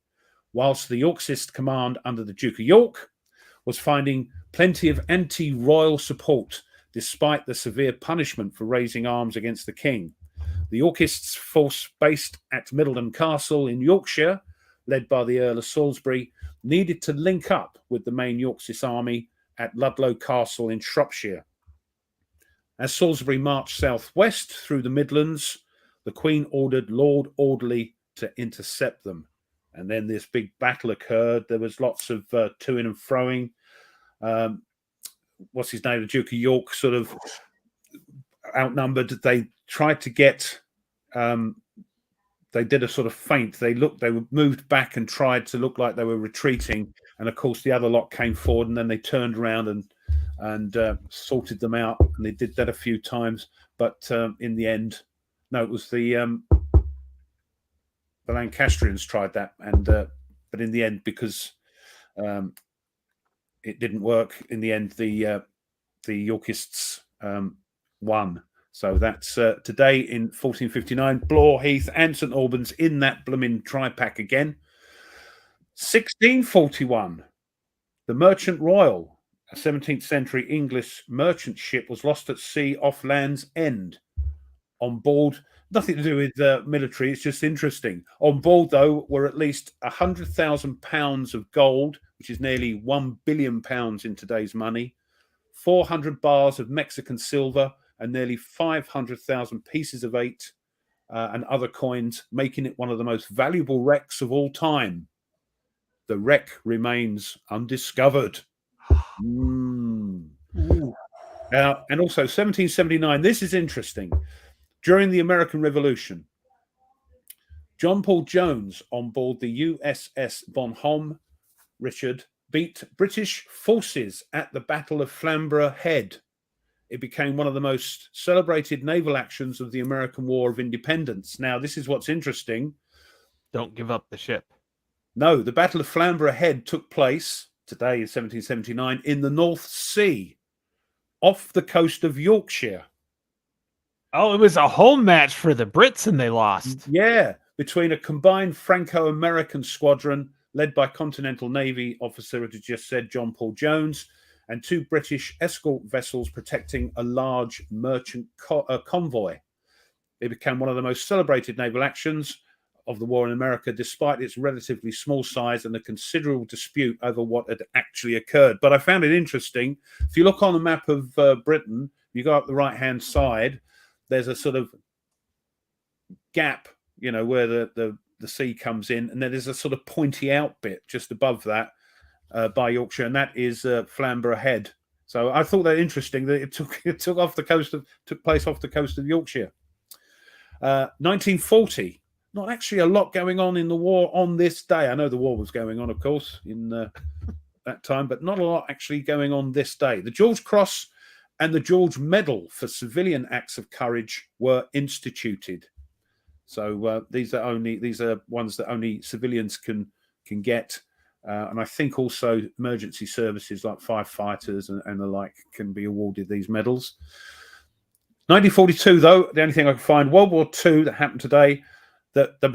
whilst the Yorkist command under the Duke of York was finding plenty of anti-royal support despite the severe punishment for raising arms against the king. The Yorkists' force based at Middleton Castle in Yorkshire, led by the Earl of Salisbury, needed to link up with the main Yorkist army at Ludlow Castle in Shropshire. As Salisbury marched southwest through the Midlands, the Queen ordered Lord Audley to intercept them. And then this big battle occurred. There was lots of toing and froing. What's his name? The Duke of York sort of outnumbered. They tried to get. They did a sort of feint. They moved back and tried to look like they were retreating. And of course, the other lot came forward, and then they turned around and sorted them out. And they did that a few times, but in the end, no, it was the Lancastrians tried that, and but in the end, because it didn't work, in the end, the Yorkists won. So that's today in 1459, Blore Heath and St. Albans in that blooming tri-pack again. 1641, the Merchant Royal, a 17th century English merchant ship, was lost at sea off Land's End. On board, nothing to do with military, it's just interesting. On board, though, were at least £100,000 of gold, which is nearly £1 billion in today's money, 400 bars of Mexican silver, and nearly 500,000 pieces of 8 and other coins, making it one of the most valuable wrecks of all time. The wreck remains undiscovered. And also 1779, this is interesting. During the American Revolution, John Paul Jones on board the USS Bonhomme Richard beat British forces at the Battle of Flamborough Head. It became one of the most celebrated naval actions of the American War of Independence. Now, this is what's interesting. Don't give up the ship. No, the Battle of Flamborough Head took place today in 1779 in the North Sea, off the coast of Yorkshire. Oh, it was a home match for the Brits and they lost. Yeah, between a combined Franco-American squadron led by Continental Navy officer, as I just said, John Paul Jones, and two British escort vessels protecting a large merchant convoy. It became one of the most celebrated naval actions of the war in America, despite its relatively small size and the considerable dispute over what had actually occurred. But I found it interesting. If you look on the map of Britain, you go up the right-hand side, there's a sort of gap, where the sea comes in, and then there's a sort of pointy out bit just above that by Yorkshire, and that is Flamborough Head. So I thought that interesting that it took place off the coast of Yorkshire. 1940. Not actually a lot going on in the war on this day. I know the war was going on, of course, in that time, but not a lot actually going on this day. The George Cross and the George Medal for civilian acts of courage were instituted. So these are ones that only civilians can get, and I think also emergency services like firefighters and the like can be awarded these medals. 1942, though, the only thing I can find, World War II that happened today, that the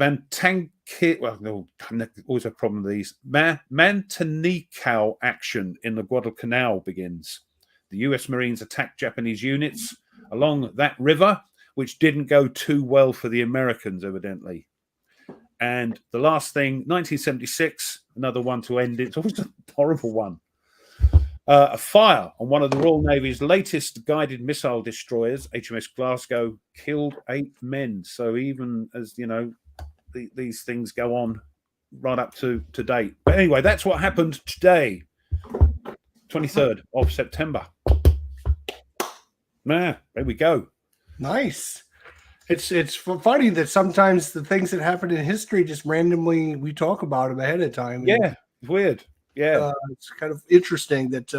always a problem with these, Mantenicao action in the Guadalcanal begins. The US Marines attacked Japanese units along that river, which didn't go too well for the Americans, evidently. And the last thing, 1976, another one to end it. It's always a horrible one. A fire on one of the Royal Navy's latest guided missile destroyers, HMS Glasgow, killed 8 men. So even as, these things go on right up to date. But anyway, that's what happened today, 23rd of September. There we go. Nice. It's funny that sometimes the things that happen in history just randomly we talk about them ahead of time. Yeah, it's weird. Yeah, it's kind of interesting that it's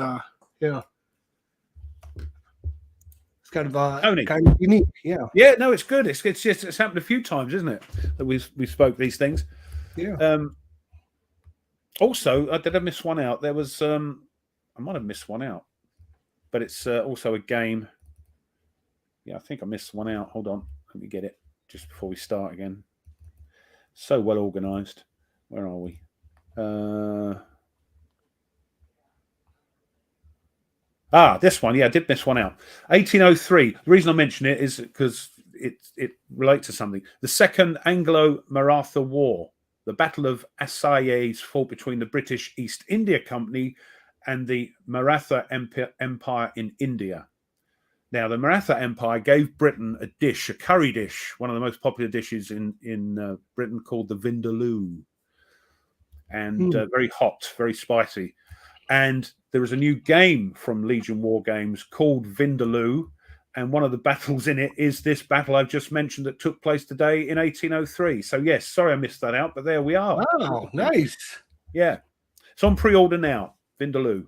kind of unique. Yeah. No, it's good. It's happened a few times, isn't it? That we spoke these things. Yeah. Also, did I miss one out? There was I might have missed one out, but it's also a game. Yeah, I think I missed one out. Hold on, let me get it just before we start again. So well organized. Where are we? This one. Yeah, I did miss one out. 1803. The reason I mention it is because it relates to something. The Second Anglo-Maratha War, the Battle of Assaye, fought between the British East India Company and the Maratha Empire in India. Now, the Maratha Empire gave Britain a curry dish, one of the most popular dishes in Britain, called the vindaloo, and very hot, very spicy. And there is a new game from Legion War Games called Vindaloo, and one of the battles in it is this battle I've just mentioned that took place today in 1803. So, yes, sorry I missed that out, but there we are. Wow, nice. Yeah. It's on pre-order now, Vindaloo.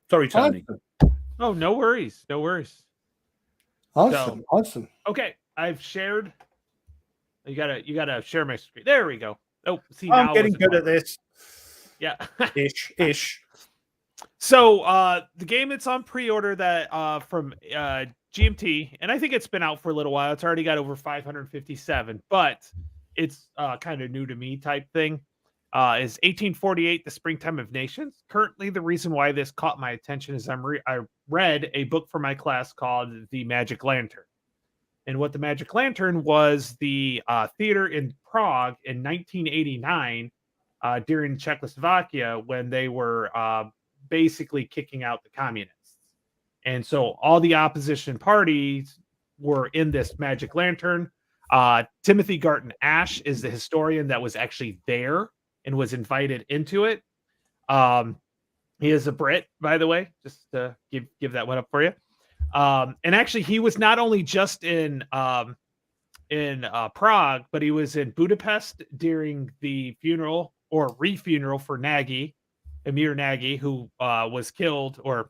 Sorry, Tony. Oh, no worries. No worries. Awesome. Awesome. Okay, I've shared. You gotta share my screen. There we go. Oh, see, I'm now getting good at this. Yeah. Ish. So the game that's on pre-order that from GMT, and I think it's been out for a little while. It's already got over 557, but it's kind of new to me type thing. Is 1848, The Springtime of Nations. Currently, the reason why this caught my attention is I read a book for my class called The Magic Lantern. And what the Magic Lantern was, the theater in Prague in 1989 during Czechoslovakia when they were basically kicking out the communists. And so all the opposition parties were in this Magic Lantern. Timothy Garton Ash is the historian that was actually there and was invited into it. He is a Brit, by the way, just to give that one up for you. And actually, he was not only just in Prague, but he was in Budapest during the funeral or re-funeral for Nagy, Emir Nagy, who was killed or,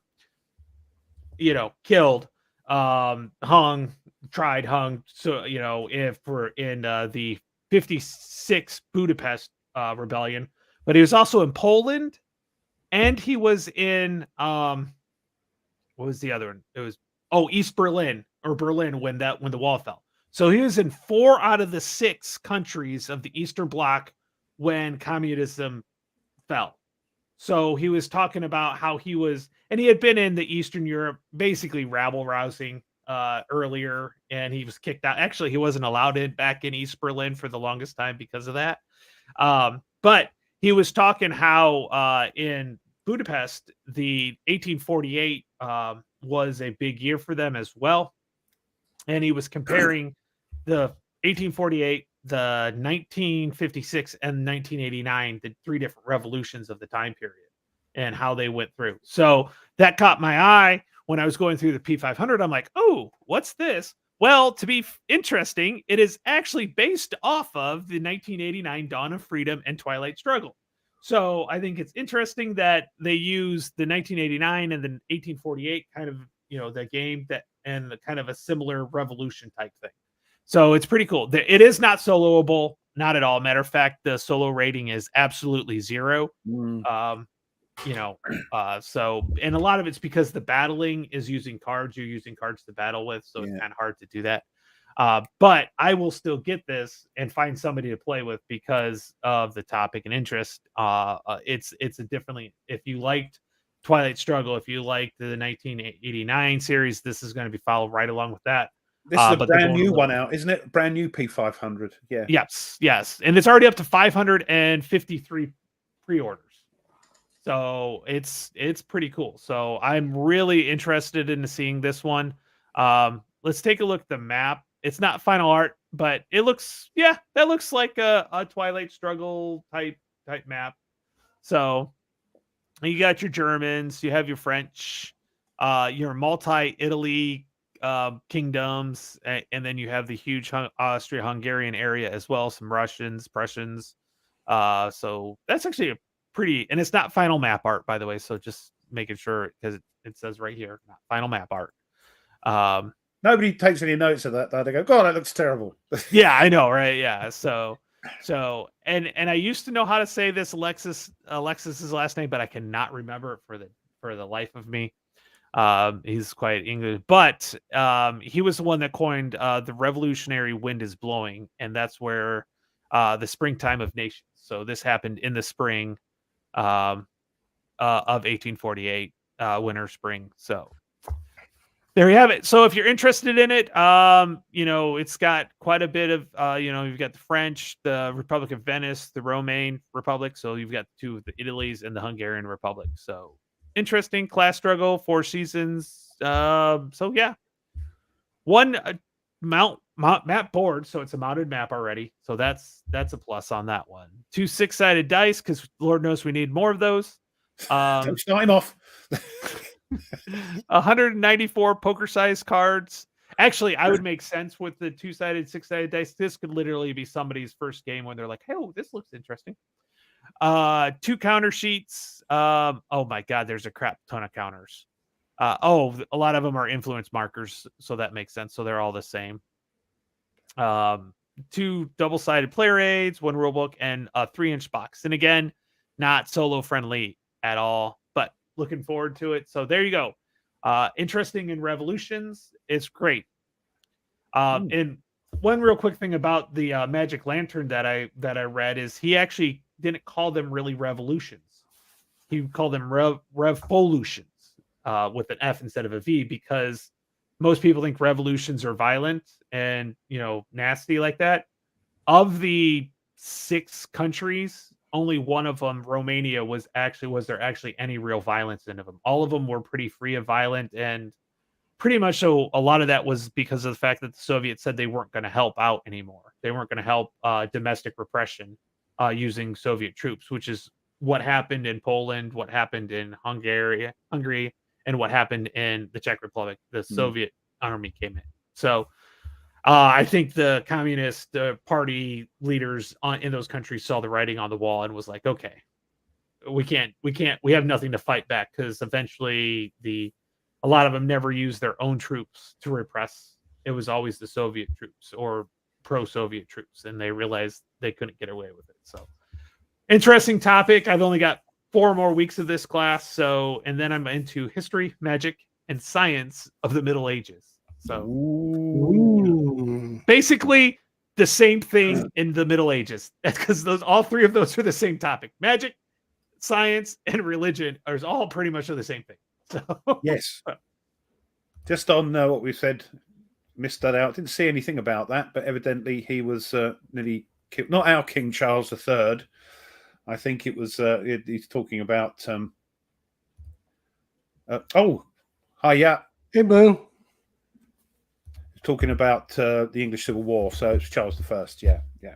killed, hung. So, if we're in the 56 Budapest rebellion, but he was also in Poland, and he was in what was the other one? It was East Berlin or Berlin when the wall fell. So he was in 4 out of the 6 countries of the Eastern Bloc when communism fell. So he was talking about how he was, and he had been in the Eastern Europe, basically rabble rousing earlier, and he was kicked out. Actually, he wasn't allowed back in East Berlin for the longest time because of that. But he was talking how in Budapest, the 1848 was a big year for them as well. And he was comparing the 1848, the 1956, and 1989, the 3 different revolutions of the time period and how they went through. So that caught my eye when I was going through the P500. I'm like, oh, what's this? Well, to be interesting, it is actually based off of the 1989 Dawn of Freedom and Twilight Struggle. So I think it's interesting that they use the 1989 and the 1848 kind of, the game that and the kind of a similar revolution type thing. So it's pretty cool. It is not soloable, not at all. Matter of fact, the solo rating is absolutely 0. So, and a lot of it's because the battling is using cards. You're using cards to battle with, so it's kind of hard to do that. But I will still get this and find somebody to play with because of the topic and interest. It's a differently, if you liked Twilight Struggle, if you liked the 1989 series, this is going to be followed right along with that. This is a brand new one out, isn't it? Brand new P500. Yeah. Yes. And it's already up to 553 pre-orders. So it's pretty cool. So I'm really interested in seeing this one. Let's take a look at the map. It's not final art, but it looks, that looks like a Twilight Struggle type map. So you got your Germans, you have your French, your multi-Italy kingdoms, and then you have the huge Austria-Hungarian area as well, some Russians, Prussians. So that's actually a pretty, and it's not final map art, by the way, so just making sure, because it says right here, not final map art. Nobody takes any notes of that, though. They go, God, that looks terrible. Yeah, I know, right? Yeah. So and I used to know how to say this Alexis's last name, but I cannot remember it for the life of me. He's quite English, but he was the one that coined the revolutionary wind is blowing, and that's where the springtime of nations. So this happened in the spring of 1848, winter, spring. So there you have it. So if you're interested in it, it's got quite a bit of, you've got the French, the Republic of Venice, the Roman Republic. So you've got 2 of the Italies and the Hungarian Republic. So interesting class struggle, 4 seasons. So yeah, one map board. So it's a mounted map already. So that's a plus on that one. 2 6-sided dice, because Lord knows we need more of those. Don't start him off. 194 poker sized cards. Actually, I would make sense with the 2-sided, 6-sided dice. This could literally be somebody's first game when they're like, hey, this looks interesting. 2 counter sheets. Oh my God, there's a crap ton of counters. A lot of them are influence markers, so that makes sense. So they're all the same. 2 double-sided player aids, 1 rulebook, and a 3-inch box. And again, not solo friendly at all, but looking forward to it. So there you go. Interesting in revolutions. It's great. And one real quick thing about the Magic Lantern that I read is he actually didn't call them really revolutions. He called them revolutions with an F instead of a V, because most people think revolutions are violent and nasty like that. Of the 6 countries, only one of them, Romania, was there actually any real violence in them. All of them were pretty free of violence, and pretty much so a lot of that was because of the fact that the Soviets said they weren't going to help out anymore. They weren't going to help domestic repression using Soviet troops, which is what happened in Poland, what happened in Hungary, and what happened in the Czech Republic. The Soviet army came in. So I think the Communist Party leaders in those countries saw the writing on the wall and was like, okay, we have nothing to fight back, because eventually a lot of them never used their own troops to repress. It was always the Soviet troops or pro-Soviet troops, and they realized they couldn't get away with it. So interesting topic. I've only got 4 more weeks of this class. And then I'm into history, magic, and science of the Middle Ages. So Ooh. basically the same thing in the Middle Ages, because all three of those are the same topic. Magic, science, and religion are all pretty much the same thing. So Yes. Just on what we said, missed that out. Didn't see anything about that, but evidently he was nearly killed. Not our King Charles III. I think it was. He's talking about. Hi, yeah. Hey, Boo. Talking about the English Civil War. So it's Charles I. Yeah, yeah.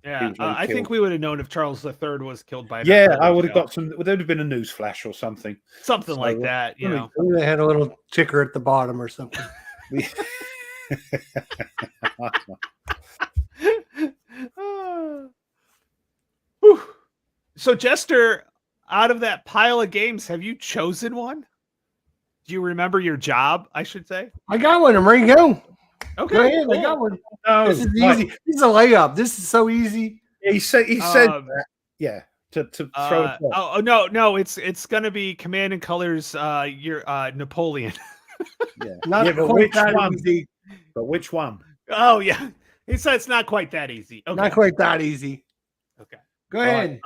yeah, was really I think killed. we would have known if Charles III was killed by. Yeah, I would have got some. There'd have been a news flash or something. Something like that, you know. Maybe they had a little ticker at the bottom or something. Whew. So, Jester, out of that pile of games, have you chosen one? Do you remember your job, I should say? I got one. I'm ready to go. Okay, Go ahead. cool. I got one. No, This is easy. This is a layup. This is so easy. He said that. Yeah, to throw it off. No, it's gonna be Command and Colors. Your Napoleon. Yeah, Not but quite which that one? easy. But which one? Oh yeah, he said it's not quite that easy. Okay. Not quite that easy. Okay. Go ahead.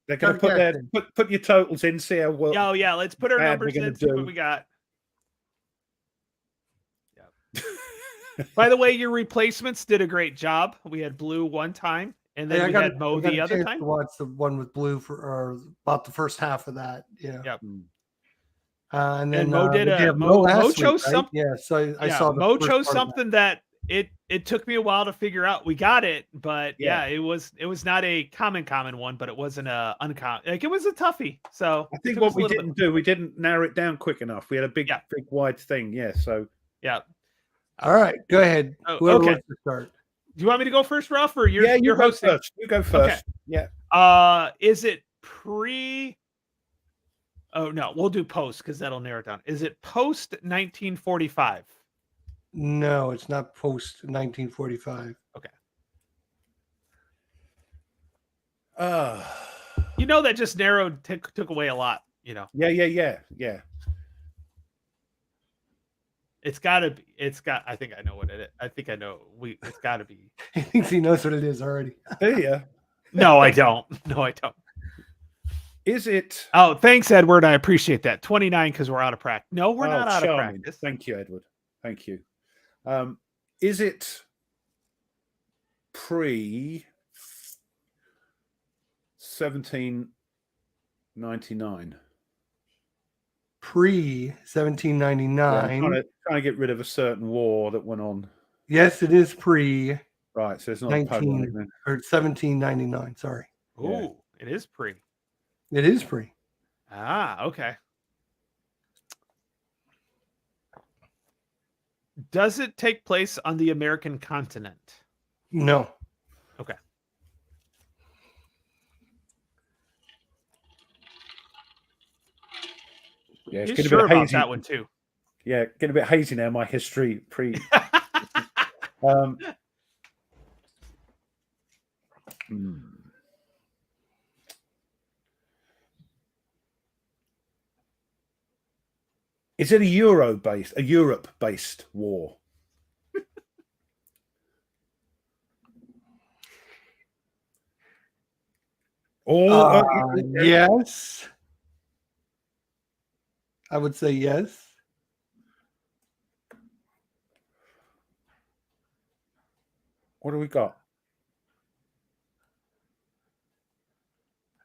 They're going to put your totals in. See how well. Oh yeah, let's put our bad numbers we're gonna in. See do. what we got. Yeah. By the way, your replacements did a great job. We had Blue one time, and then we had Mo the other time. To watch the one with Blue for about the first half of that. Yeah. Yep. And then Mo did Mo chose something. Yeah, so I saw Mo chose something that it took me a while to figure out. We got it, but yeah, it was not a common one, but it wasn't a uncommon. Like it was a toughie. So I think what we didn't do, we didn't narrow it down quick enough. We had a big wide thing. Yeah. So yeah. All right, go ahead. Whoever wants to start. Do you want me to go first, Ruff, or you're hosting? First. You go first. Okay. Yeah. Is it pre? Oh no, we'll do post because that'll narrow it down. Is it post 1945? No, it's not post 1945. Okay. You know that just narrowed took away a lot. You know. Yeah. It's got. I think I know what it is. I think I know. It's got to be. He thinks he knows what it is already. Do you? No, I don't. No, I don't. Is it? Oh, thanks, Edward. I appreciate that. 29 because we're out of practice. No, we're not out of practice. Thank you, Edward. Thank you. Is it pre 1799? Pre 1799. Trying to get rid of a certain war that went on. Yes, it is pre. Right, so it's not 19 or 1799. Sorry. Oh, it is pre. It is pre. Ah, okay. Does it take place on the American continent? No. Okay. Yeah, it's getting a bit hazy. That one too. Yeah, getting a bit hazy now. My history Is it a Europe-based war? Yes. I would say yes. What do we got?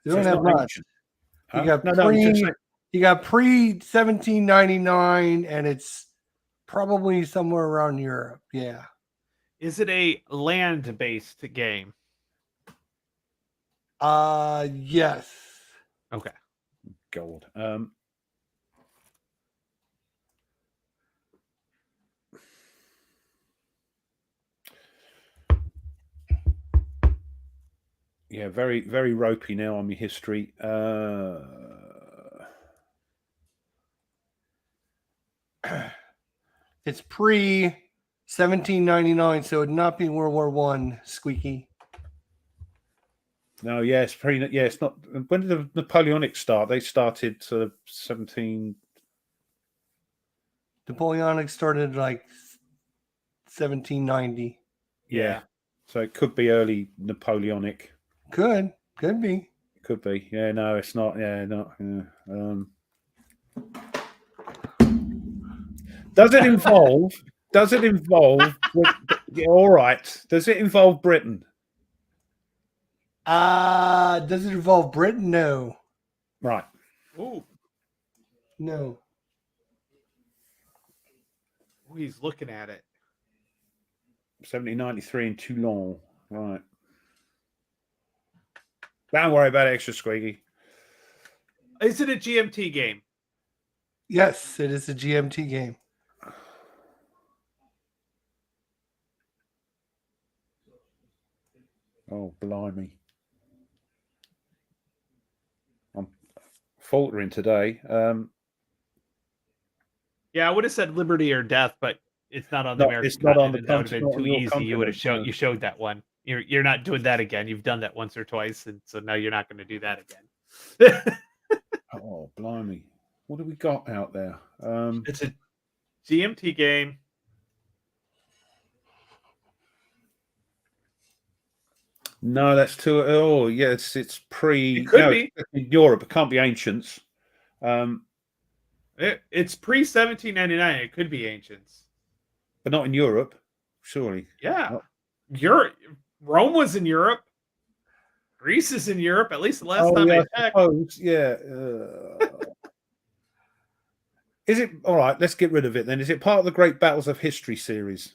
You don't have much. You got you got pre 1799, and it's probably somewhere around Europe. Yeah. Is it a land-based game? Yes. Okay. Gold. Yeah, very, very ropey now on my history. It's pre 1799, so it would not be World War I, Squeaky. No, yeah, it's pretty. Yeah, it's not. When did the Napoleonic start? They started sort of 17. Napoleonic started like 1790. Yeah. So it could be early Napoleonic. Could be. Could be. Yeah, no, it's not. Yeah, not. Yeah. Does it involve? Does it involve? Yeah, all right. Does it involve Britain? Does it involve Britain? No. Right. Ooh, No. he's looking at it. 1793 in Toulon. Right. Don't worry about extra squeaky. Is it a GMT game? Yes, it is a GMT game. Oh, blimey. I'm faltering today. Yeah, I would have said Liberty or Death, but it's not on the No, American it's not on continent. the That would have been continent, too not on your easy. You would have continent, no. you showed that one. You're not doing that again. You've done that once or twice, and so now you're not going to do that again. Oh, blimey. What do we got out there? It's a GMT game. No, that's too. Oh, yes, it's pre. It could no, be. it's in Europe. It can't be ancients. It's pre 1799. It could be ancients. But not in Europe, surely. Yeah, Oh. Europe. Rome was in Europe. Greece is in Europe. At least the last time I checked. Suppose, yeah. Is it all right? Let's get rid of it then. Is it part of the Great Battles of History series?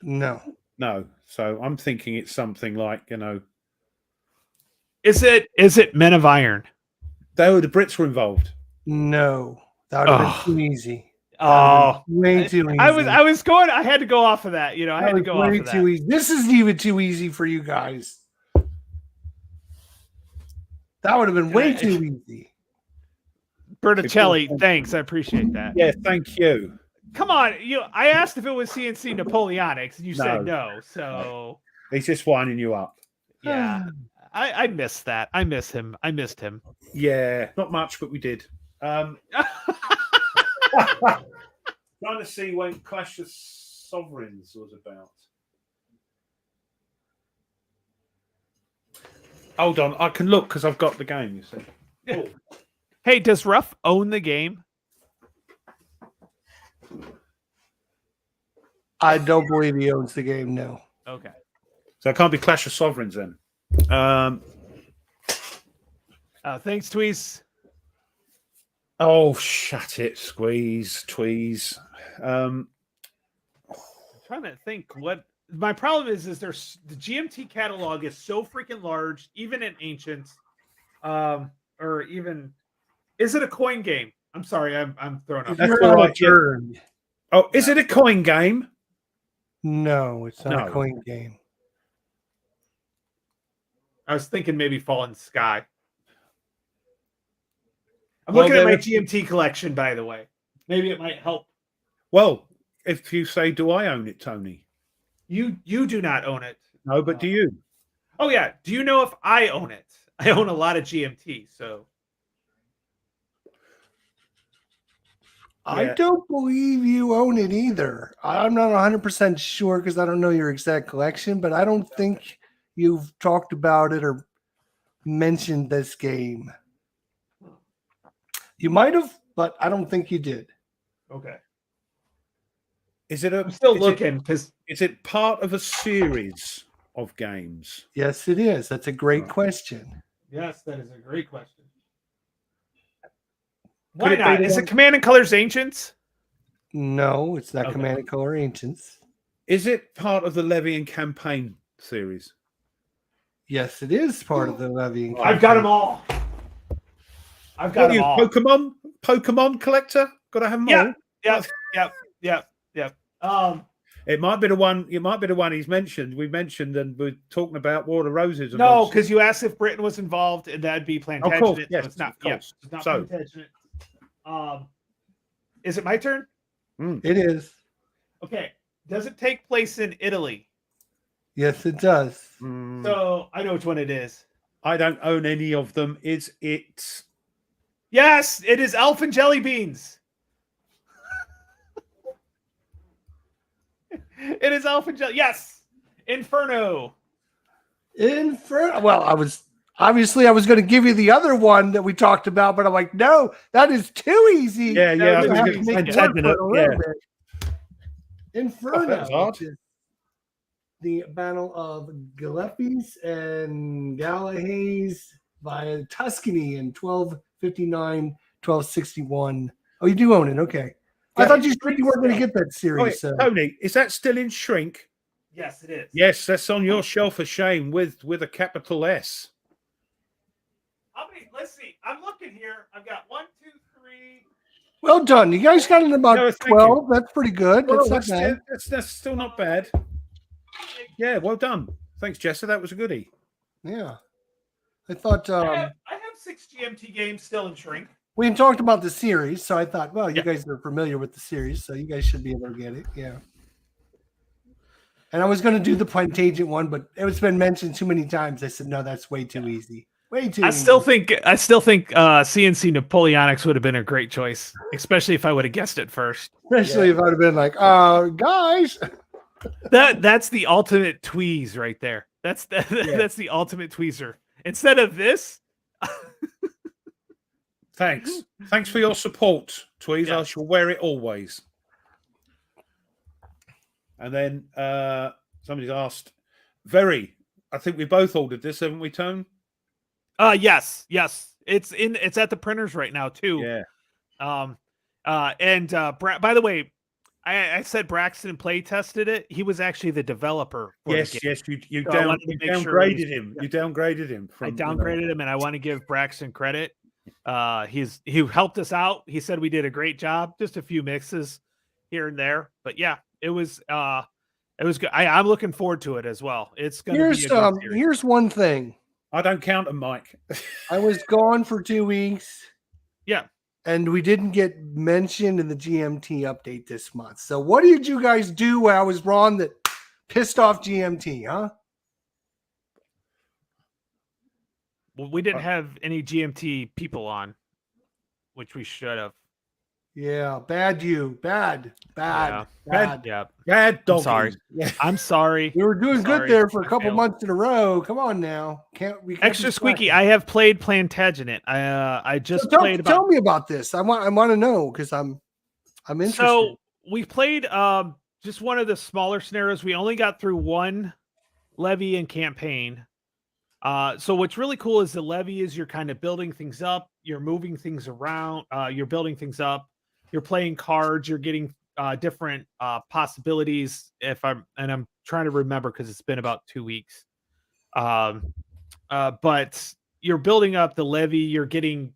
No. No. So I'm thinking it's something like Is it Men of Iron? the Brits were involved. No. That would have been too easy. Oh, Way too easy. I had to go off of that. I had to go off of that. Too easy. This isn't even too easy for you guys. That would have been way too easy. Berticelli, thanks. I appreciate that. Yeah, thank you. Come on, I asked if it was CNC Napoleonics, and you said no. So he's just winding you up. Yeah, I missed that. I miss him. I missed him. Yeah, not much, but we did. Trying to see when Clash of Sovereigns was about. Hold on, I can look because I've got the game. You see. Oh. Hey, does Ruff own the game? I don't believe he owns the game. No. Okay. So it can't be Clash of Sovereigns then. Thanks, Tweez. Oh, shut it, squeeze, tweeze. I'm trying to think what my problem is there's the GMT catalog is so freaking large, even in ancients, or even is it a coin game? I'm sorry, I'm throwing up. That's all right. Yeah. Oh, is it a coin game? No, it's not a coin game. I was thinking maybe Fallen Sky. I'm looking at my GMT collection, by the way. Maybe it might help. Well, if you say, do I own it, Tony? You do not own it. No, but do you? Oh, yeah. Do you know if I own it? I own a lot of GMT, so. I don't believe you own it either. I'm not 100% sure because I don't know your exact collection, but I don't think you've talked about it or mentioned this game. You might have, but I don't think you did. Okay. Is it I'm still looking because is it part of a series of games? Yes, it is. That's a great question. Yes, that is a great question. Why not? Is it Command and Colors Ancients? No, it's not Command and Color Ancients. Is it part of the Levy and Campaign series? Yes, it is part of the Levy and Campaign. I've got them all. I've got them all. Pokemon collector? Got to have them all. Yep. It might be the one. It might be the one he's mentioned. We mentioned and we're talking about War of the Roses. No, because you asked if Britain was involved, and that'd be Plantagenet. Of course, yes, so it's not. of course. It's not So, Plantagenet. Is it my turn? It is. Okay. Does it take place in Italy? Yes, it does. So I know which one it is. I don't own any of them. Is it? Yes, it is Elf and Jelly Beans. It is Alpha Gel. Yes, Inferno. Well, I was going to give you the other one that we talked about, but I'm like, no, that is too easy. Yeah, yeah. I'm I gonna have think to make it's it work for it a Plantagenet, little bit. Inferno, that was hard. which is the Battle of Gallipes and Galahades by Tuscany in 1259, 1261. Oh, you do own it. Okay. I Yeah. thought you said you weren't going to get that Oh, series. So. Tony, is that still in shrink? Yes, it is. Yes, that's on your shelf of shame with a capital S. How many? Let's see. I'm looking here. I've got 1, 2, 3. Well done. You guys got it about No, thank 12. That's pretty good. Well, That's not bad. that's still not bad. Yeah, well done. Thanks, Jessa. That was a goodie. Yeah. I thought I have 6 GMT games still in shrink. we had talked about the series, so I thought, well, you Yeah. guys are familiar with the series, so you guys should be able to get it. Yeah. And I was going to do the Plantagenet one, but it's been mentioned too many times. I said, no, that's way too easy. Way too I easy. still think CNC Napoleonics would have been a great choice, especially if I would have guessed it first. Especially if I'd have been like, guys. That's the ultimate tweeze right there. That's the ultimate tweezer. Instead of this, Thanks for your support, Tweez. Yeah. I shall wear it always. And then somebody's asked, I think we both ordered this, haven't we, Tone? yes. It's at the printers right now too. Yeah. By the way, I said Braxton play tested it. He was actually the developer. For Yes, the game. you So I wanted to make sure downgraded him. You downgraded him. I downgraded him, and I want to give Braxton credit. He helped us out. He said we did a great job. Just a few mixes here and there, but yeah, it was good. I'm looking forward to it as well. It's gonna be a good series. Here's one thing. I don't count them, Mike. I was gone for 2 weeks. Yeah. And we didn't get mentioned in the GMT update this month. So what did you guys do while I was wrong that pissed off GMT, huh? Well, we didn't have any GMT people on, which we should have. Yeah, bad. Yeah. Bad dog. I'm sorry. Yeah. I'm sorry. We were doing good Sorry. there for a I couple failed. months in a row. Come on now. Can't Extra be squeaky. slacking. I have played Plantagenet. I just So played about. tell me about this. I want to know because I'm interested. So we played just one of the smaller scenarios. We only got through one levy and campaign. So what's really cool is the levy is you're kind of building things up, you're moving things around, you're building things up, you're playing cards, you're getting different possibilities. I'm trying to remember because it's been about 2 weeks. But you're building up the levy, you're getting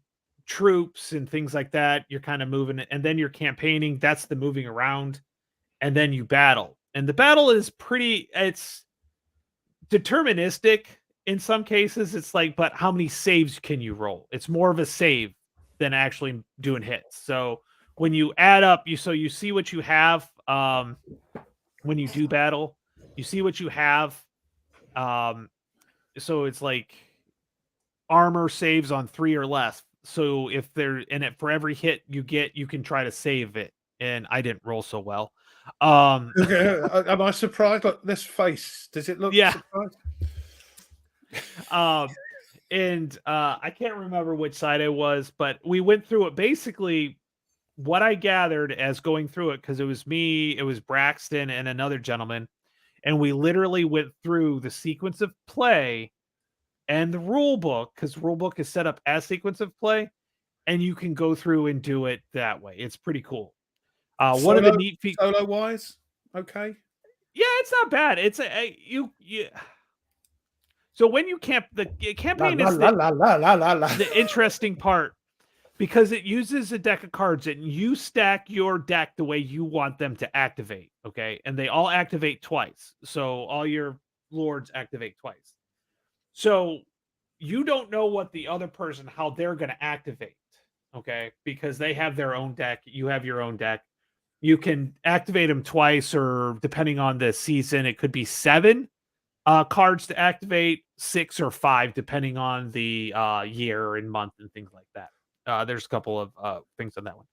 troops and things like that. You're kind of moving it, and then you're campaigning. That's the moving around, and then you battle. And the battle is it's deterministic in some cases. It's like, but how many saves can you roll? It's more of a save than actually doing hits. So when you add up, you see what you have when you do battle. You see what you have. So it's like armor saves on 3 or less. So if they're in it for every hit you get, you can try to save it. And I didn't roll so well. Am I surprised? Like this face, does it look? Yeah. Surprised? I can't remember which side I was, but we went through it. Basically, what I gathered as going through it, because it was me, it was Braxton, and another gentleman, and we literally went through the sequence of play and the rule book, because rule book is set up as sequence of play, and you can go through and do it that way. It's pretty cool. One of the neat features, solo wise, okay. Yeah, it's not bad. It's you. So when you the campaign is the interesting part, because it uses a deck of cards and you stack your deck the way you want them to activate. Okay, and they all activate twice. So all your lords activate twice. So you don't know what the other person, how they're going to activate. Okay, because they have their own deck. You have your own deck. You can activate them twice, or depending on the season, it could be 7 cards to activate, 6 or 5, depending on the year and month and things like that. There's a couple of things on that one.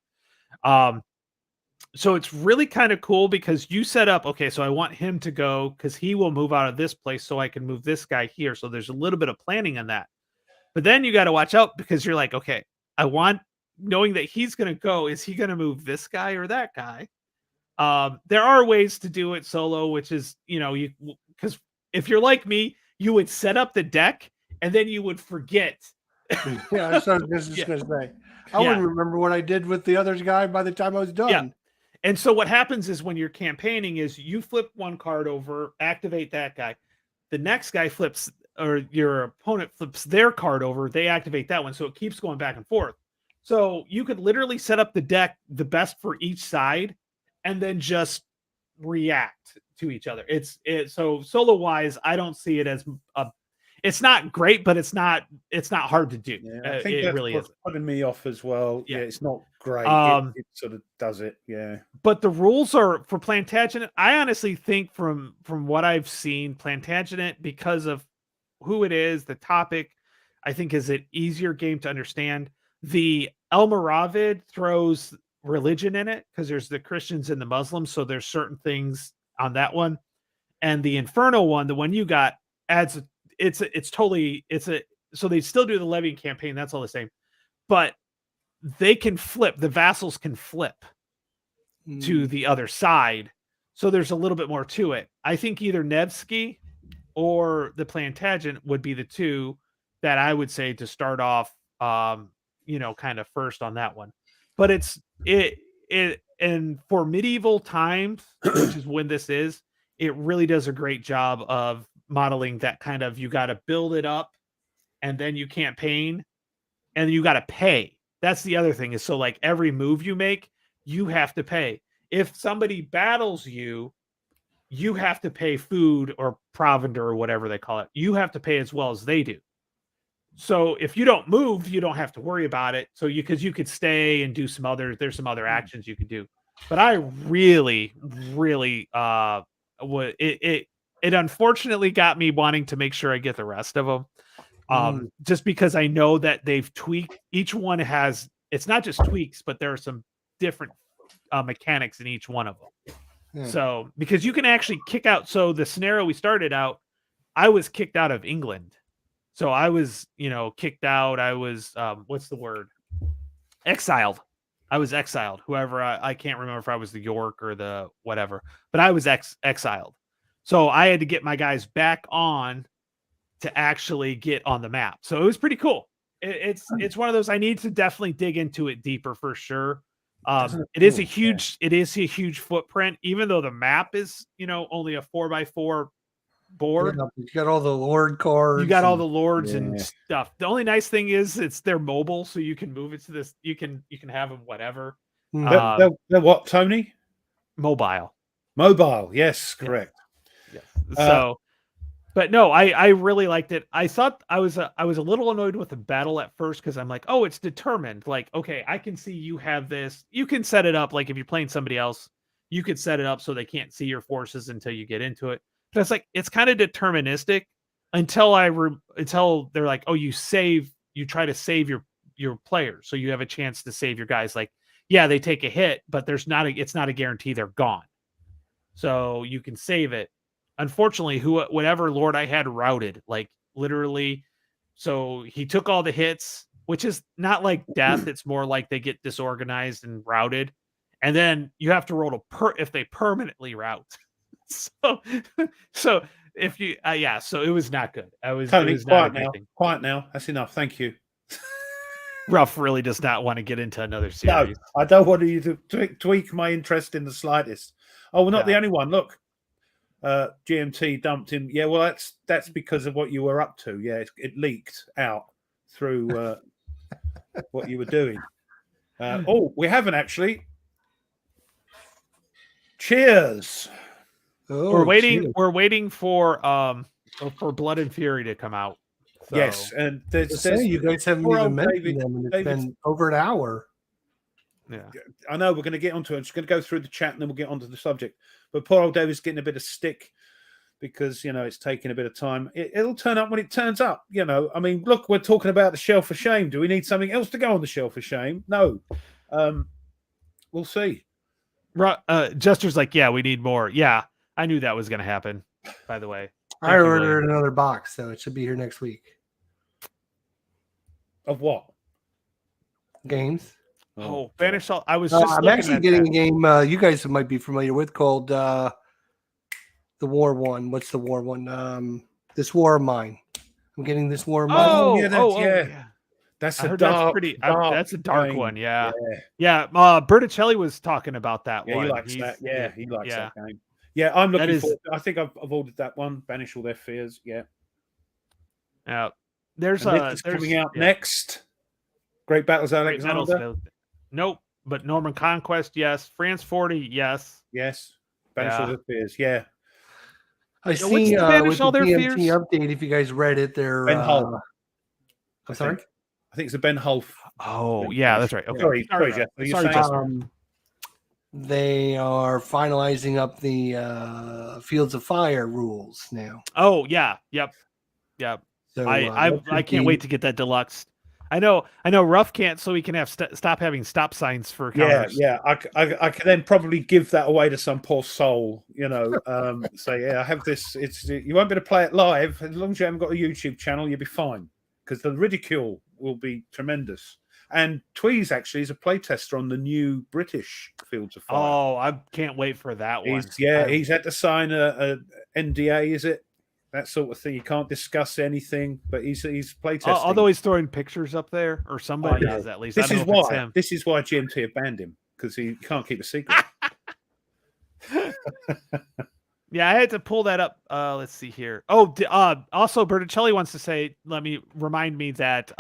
So it's really kind of cool because you set up, okay, so I want him to go because he will move out of this place so I can move this guy here. So there's a little bit of planning on that. But then you got to watch out because you're like, okay, I want knowing that he's going to go. Is he going to move this guy or that guy? There are ways to do it solo, which is, you because if you're like me, you would set up the deck and then you would forget. Yeah, that's what I was just going to say. I wouldn't remember what I did with the other guy by the time I was done. Yeah. And so what happens is when you're campaigning is you flip one card over, activate that guy. The next guy flips, or your opponent flips their card over, they activate that one. So it keeps going back and forth. So you could literally set up the deck the best for each side and then just react to each other. So solo wise, I don't see it as it's not great, but it's not hard to do. I think it that's really what's is putting me off as well. Yeah. It's not great. It sort of does it. Yeah. But the rules are for Plantagenet. I honestly think from what I've seen, Plantagenet, because of who it is, the topic, I think is an easier game to understand. The Elmoravid throws religion in it because there's the Christians and the Muslims. So there's certain things on that one. And the Inferno one, the one you got, adds so they still do the levying campaign. That's all the same, but they can flip. The vassals can flip to the other side. So there's a little bit more to it. I think either Nevsky or the Plantagenet would be the two that I would say to start off, kind of first on that one. But and for medieval times, which is when this is, it really does a great job of modeling that kind of, you got to build it up and then you campaign and you got to pay. That's the other thing is, so like every move you make, you have to pay. If somebody battles you, you have to pay food or provender or whatever they call it. You have to pay as well as they do. So if you don't move, you don't have to worry about it. So because you could stay and do there's some other actions you could do. But I really, really, it unfortunately got me wanting to make sure I get the rest of them. Just because I know that they've tweaked, each one has, it's not just tweaks, but there are some different mechanics in each one of them. Yeah. So because you can actually kick out. So the scenario we started out, I was kicked out of England. So I was, kicked out. I was, what's the word? Exiled. I was exiled. Whoever, I can't remember if I was the York or the whatever, but I was exiled. So I had to get my guys back on to actually get on the map. So it was pretty cool. It's one of those, I need to definitely dig into it deeper for sure. It is a huge footprint, even though the map is, only a 4x4 board. Yeah, you got all the Lord cards. You got all the lords and stuff. The only nice thing is they're mobile, so you can move it to this. You can have them whatever. They're what, Tony? Mobile. Yes, correct. Yes. So, but no, I really liked it. I thought I was a little annoyed with the battle at first because I'm like, oh, it's determined. Like, okay, I can see you have this. You can set it up like if you're playing somebody else, you could set it up so they can't see your forces until you get into it. But it's like it's kind of deterministic until they're like, oh, you try to save your players, so you have a chance to save your guys. Like, yeah, they take a hit, but it's not a guarantee they're gone. So you can save it. Unfortunately, whatever lord I had routed, like literally, so he took all the hits, which is not like death. It's more like they get disorganized and routed, and then you have to roll if they permanently route. So if you, so it was not good. Tony, quiet now. That's enough. Thank you. Ruff really does not want to get into another series. No, I don't want you to tweak my interest in the slightest. Oh, we're not the only one. Look, GMT dumped him. Yeah, well, that's because of what you were up to. Yeah, it leaked out through what you were doing. We haven't actually. Cheers. Oh, we're waiting for Blood and Fury to come out. So. Yes, and there's you guys haven't even mentioned them, and it's been over an hour. Yeah, I know we're going to get onto it. I'm just going to go through the chat and then we'll get onto the subject. But poor old David's getting a bit of stick because it's taking a bit of time. It'll turn up when it turns up. I mean, look, we're talking about the Shelf of Shame. Do we need something else to go on the Shelf of Shame? No. We'll see. Jester's like, yeah, we need more. Yeah, I knew that was going to happen. By the way, I Thank you, ordered William. another box, so it should be here next week. Of what? Games. Oh, Banish All. I was I'm just looking actually at getting that. a game you guys might be familiar with called the War One. What's the War One? This War of Mine. I'm getting this War of Mine. Oh, yeah, that's- yeah. yeah. That's I a heard dark, that's pretty. That's a dark game. one. Yeah. Yeah, Berticelli was talking about that yeah, one. he likes He's- that. Yeah, he likes yeah. that game. Yeah, I'm That looking is- forward. I think I've ordered that one. Banish All Their Fears. Yeah. Yeah. There's And this is coming out next. Great Battles, Great Battles, Alexander. Nope. But Norman Conquest, yes. France 40, yes. Yes. Banish All Yeah. Their Fears. Yeah. I what's see the Banish with the All Their DMT Fears? update. If you guys read it, they're. Ben Hull. I'm sorry. I think it's a Ben Hull. Oh, yeah, that's right. Okay. Sorry, Jeff. Are you Sorry, saying- Justin. They are finalizing up the Fields of Fire rules now. Oh, yeah. Yep. So I can't wait to get that deluxe. I know Ruff can't, so he can have stop having stop signs for counters. Yeah. I can then probably give that away to some poor soul, So yeah, I have this. You won't be able to play it live as long as you haven't got a YouTube channel. You'll be fine because the ridicule will be tremendous. And Tweez actually is a playtester on the new British Fields of Fire. Oh, I can't wait for that one. He's had to sign a NDA, is it? That sort of thing. You can't discuss anything, but he's playtesting. Although he's throwing pictures up there, or somebody is at least. This I is don't know if it's why. him. This is why GMT have banned him because he can't keep a secret. Yeah, I had to pull that up. Let's see here. Oh, also Berticelli wants to say, remind me that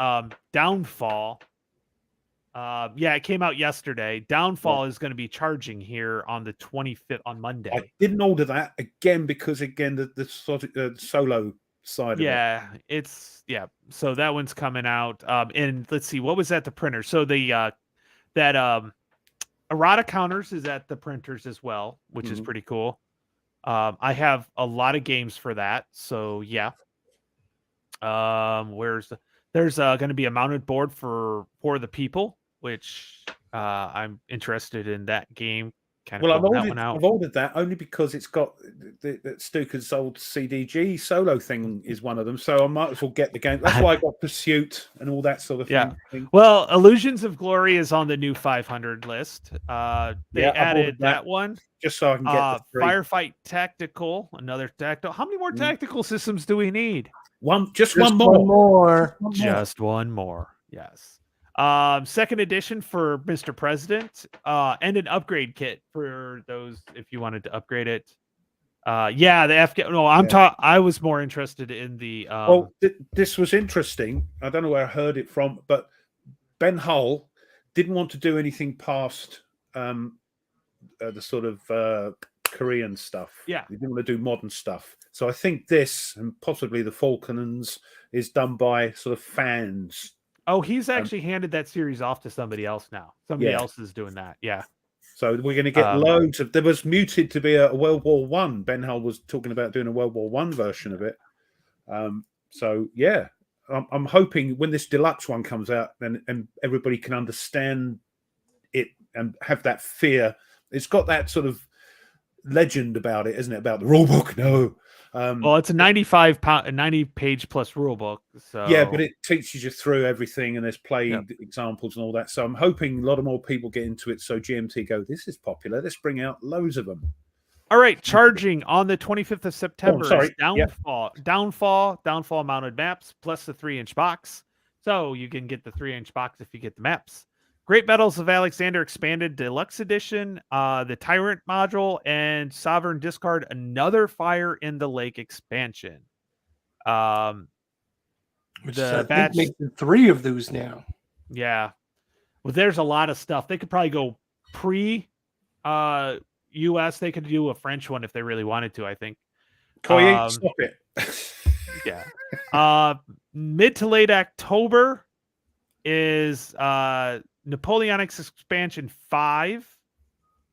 Downfall. Yeah, it came out yesterday. Downfall is going to be charging here on the 25th on Monday. I didn't order that again because the sort of solo side of it. So that one's coming out. And let's see, what was at the printer? So the that errata counters is at the printers as well, which is pretty cool. I have a lot of games for that, so yeah. There's going to be a mounted board for the people, which I'm interested in that game. I've ordered that only because it's got the Stuka's old CDG solo thing is one of them, so I might as well get the game. That's why I got Pursuit and all that sort of thing. Well, Illusions of Glory is on the new 500 list. They added that one just so I can get the Firefight Tactical, another tactical. How many more tactical systems do we need? Just one more. Just one more. Yes. Second edition for Mr. President, and an upgrade kit for those if you wanted to upgrade it. The Afghan. No, I was more interested in the. This was interesting. I don't know where I heard it from, but Ben Hull didn't want to do anything past the sort of Korean stuff. Yeah, he didn't want to do modern stuff. So I think this and possibly the Falconans is done by sort of fans. Oh, he's actually handed that series off to somebody else now. Somebody else is doing that. Yeah. So we're going to get loads of. There was muted to be a World War One. Ben Hull was talking about doing a World War One version of it. So yeah, I'm hoping when this deluxe one comes out, and everybody can understand it and have that fear. It's got that sort of legend about it, isn't it? About the rule book. No. Well, it's a 90-page plus rule book. So yeah, but it teaches you through everything, and there's examples and all that. So I'm hoping a lot of more people get into it. So GMT go, this is popular. Let's bring out loads of them. All right, charging on the 25th of September. Downfall mounted maps plus the 3-inch box. So you can get the 3-inch box if you get the maps. Great Battles of Alexander Expanded Deluxe Edition, the Tyrant module, and Sovereign Discard, another Fire in the Lake expansion. Which I think makes 3 of those now. Yeah. Well, there's a lot of stuff. They could probably go US. They could do a French one if they really wanted to, I think. Stop it. Yeah. Mid to late October is Napoleonic Expansion 5,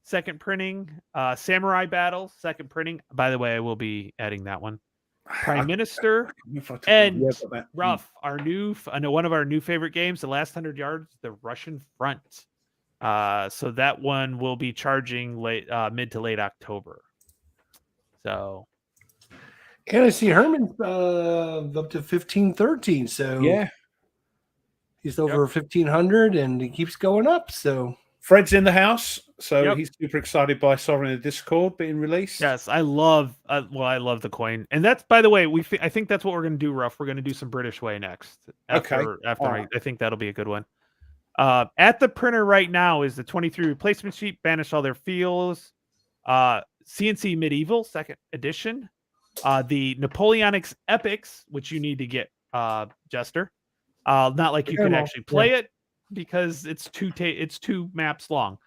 second printing. Samurai Battles, second printing. By the way, I will be adding that one. Prime Minister and Ruff, one of our new favorite games, The Last 100 Yards, the Russian Front. So that one will be charging mid to late October. So And I see Herman's up to 1513. So Yeah. he's over 1,500 and he keeps going up. So Fred's in the house, so Yep. he's super excited by Sovereign of Discord being released. yes, I love the coin, and that's, by the way, I think that's what we're gonna do. Ruff, we're gonna do some British Way next. After Alright. I think that'll be a good one. At the printer right now is the 23 replacement sheet. Banish all their feels. CNC Medieval 2nd edition. The Napoleonics Epics, which you need to get, Jester. Not like you can actually play it because it's two maps long.